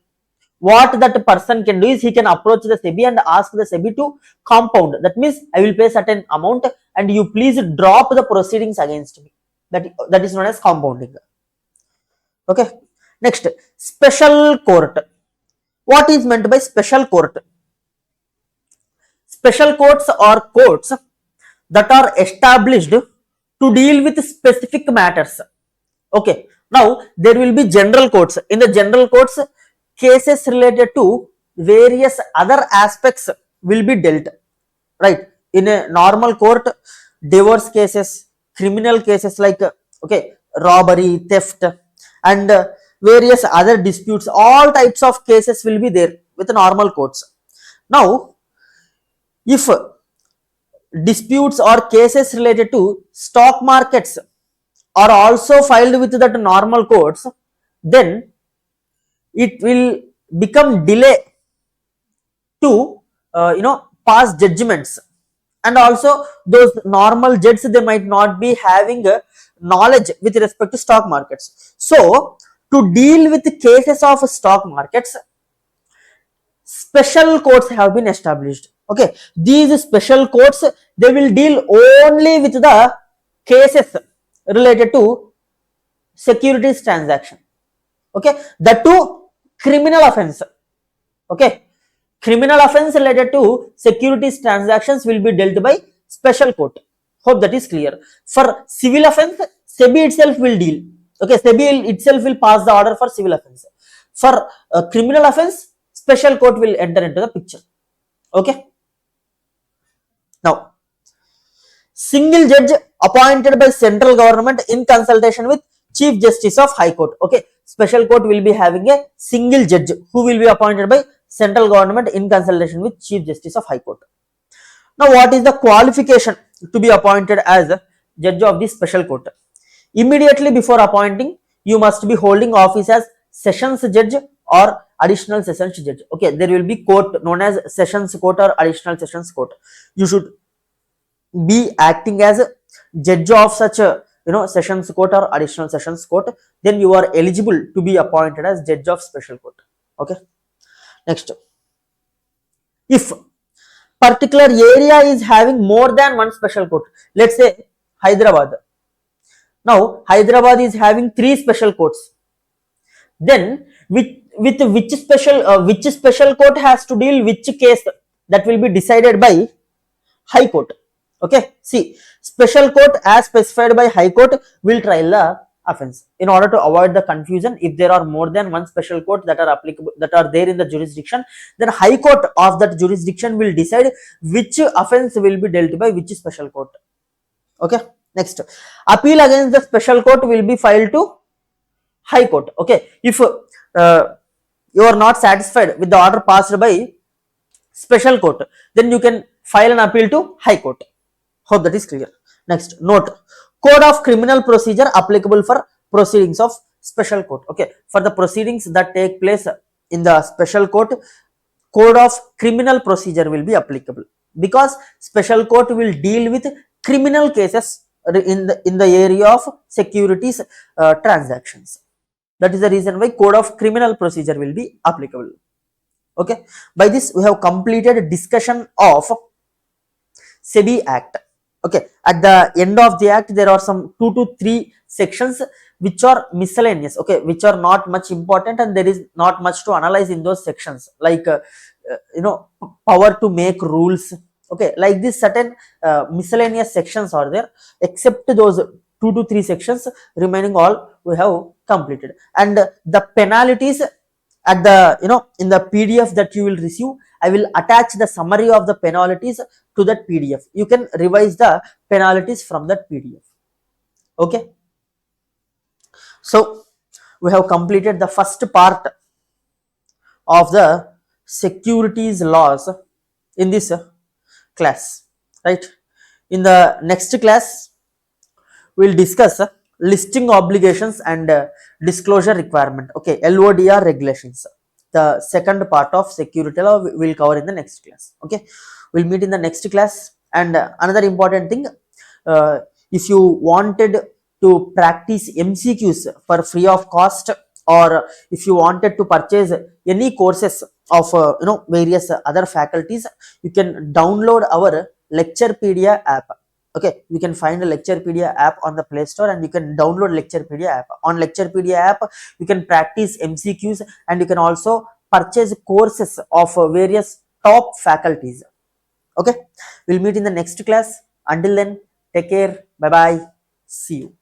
what that person can do is he can approach the SEBI and ask the SEBI to compound. That means I will pay certain amount and you please drop the proceedings against me. That is known as compounding. Okay. Next, special court. What is meant by special court? Special courts are courts that are established to deal with specific matters. Okay. Now there will be general courts. In the general courts, cases related to various other aspects will be dealt. Right. In a normal court, divorce cases, criminal cases like okay, robbery, theft, and various other disputes, all types of cases will be there with the normal courts. Now, if disputes or cases related to stock markets are also filed with that normal courts, then it will become delay to pass judgments, and also those normal judges, they might not be having knowledge with respect to stock markets. So to deal with the cases of stock markets, special courts have been established. Okay, these special courts, they will deal only with the cases related to securities transaction. Okay, that too criminal offense. Okay, criminal offense related to securities transactions will be dealt by special court. Hope that is clear. For civil offense, SEBI itself will deal. Okay, SEBI itself will pass the order for civil offense. For criminal offense, special court will enter into the picture. Okay. Now, single judge appointed by central government in consultation with Chief Justice of High Court. Okay, special court will be having a single judge who will be appointed by central government in consultation with Chief Justice of High Court. Now, what is the qualification to be appointed as a judge of the special court? Immediately before appointing, you must be holding office as sessions judge or additional sessions judge. Okay, there will be court known as sessions court or additional sessions court. You should be acting as a judge of such a sessions court or additional sessions court, then you are eligible to be appointed as judge of special court. Okay. Next, if particular area is having more than one special court, let's say Hyderabad. Now Hyderabad is having 3 special courts. Then with which special court has to deal which case, that will be decided by High Court. Okay, see, special court as specified by High Court will trial the offense. In order to avoid the confusion, if there are more than one special court that are applicable, that are there in the jurisdiction, then High Court of that jurisdiction will decide which offense will be dealt by which special court. Okay. Next, appeal against the special court will be filed to High Court. Okay, if you are not satisfied with the order passed by special court, then you can file an appeal to High Court. Hope that is clear. Next, note, code of criminal procedure applicable for proceedings of special court. Okay, for the proceedings that take place in the special court, code of criminal procedure will be applicable, because special court will deal with criminal cases in the area of securities transactions. That is the reason why code of criminal procedure will be applicable. Okay, by this we have completed discussion of SEBI Act. Okay, at the end of the act there are some 2 to 3 sections which are miscellaneous, okay, which are not much important, and there is not much to analyze in those sections, like power to make rules. Okay, like this certain miscellaneous sections are there. Except those 2 to 3 sections, remaining all we have completed. And the penalties, at the in the PDF that you will receive, I will attach the summary of the penalties to that PDF. You can revise the penalties from that PDF. Okay, so we have completed the first part of the securities laws in this class, right? In the next class we'll discuss listing obligations and disclosure requirement. Okay, LODR regulations, the second part of security law we'll cover in the next class. Okay, we'll meet in the next class. And another important thing, uh, if you wanted to practice MCQs for free of cost, or if you wanted to purchase any courses of various other faculties, you can download our Lecturepedia app. Okay, you can find a Lecturepedia app on the Play Store, and you can download Lecturepedia app. On Lecturepedia app you can practice MCQs, and you can also purchase courses of various top faculties. Okay, we'll meet in the next class. Until then, take care. Bye bye. See you.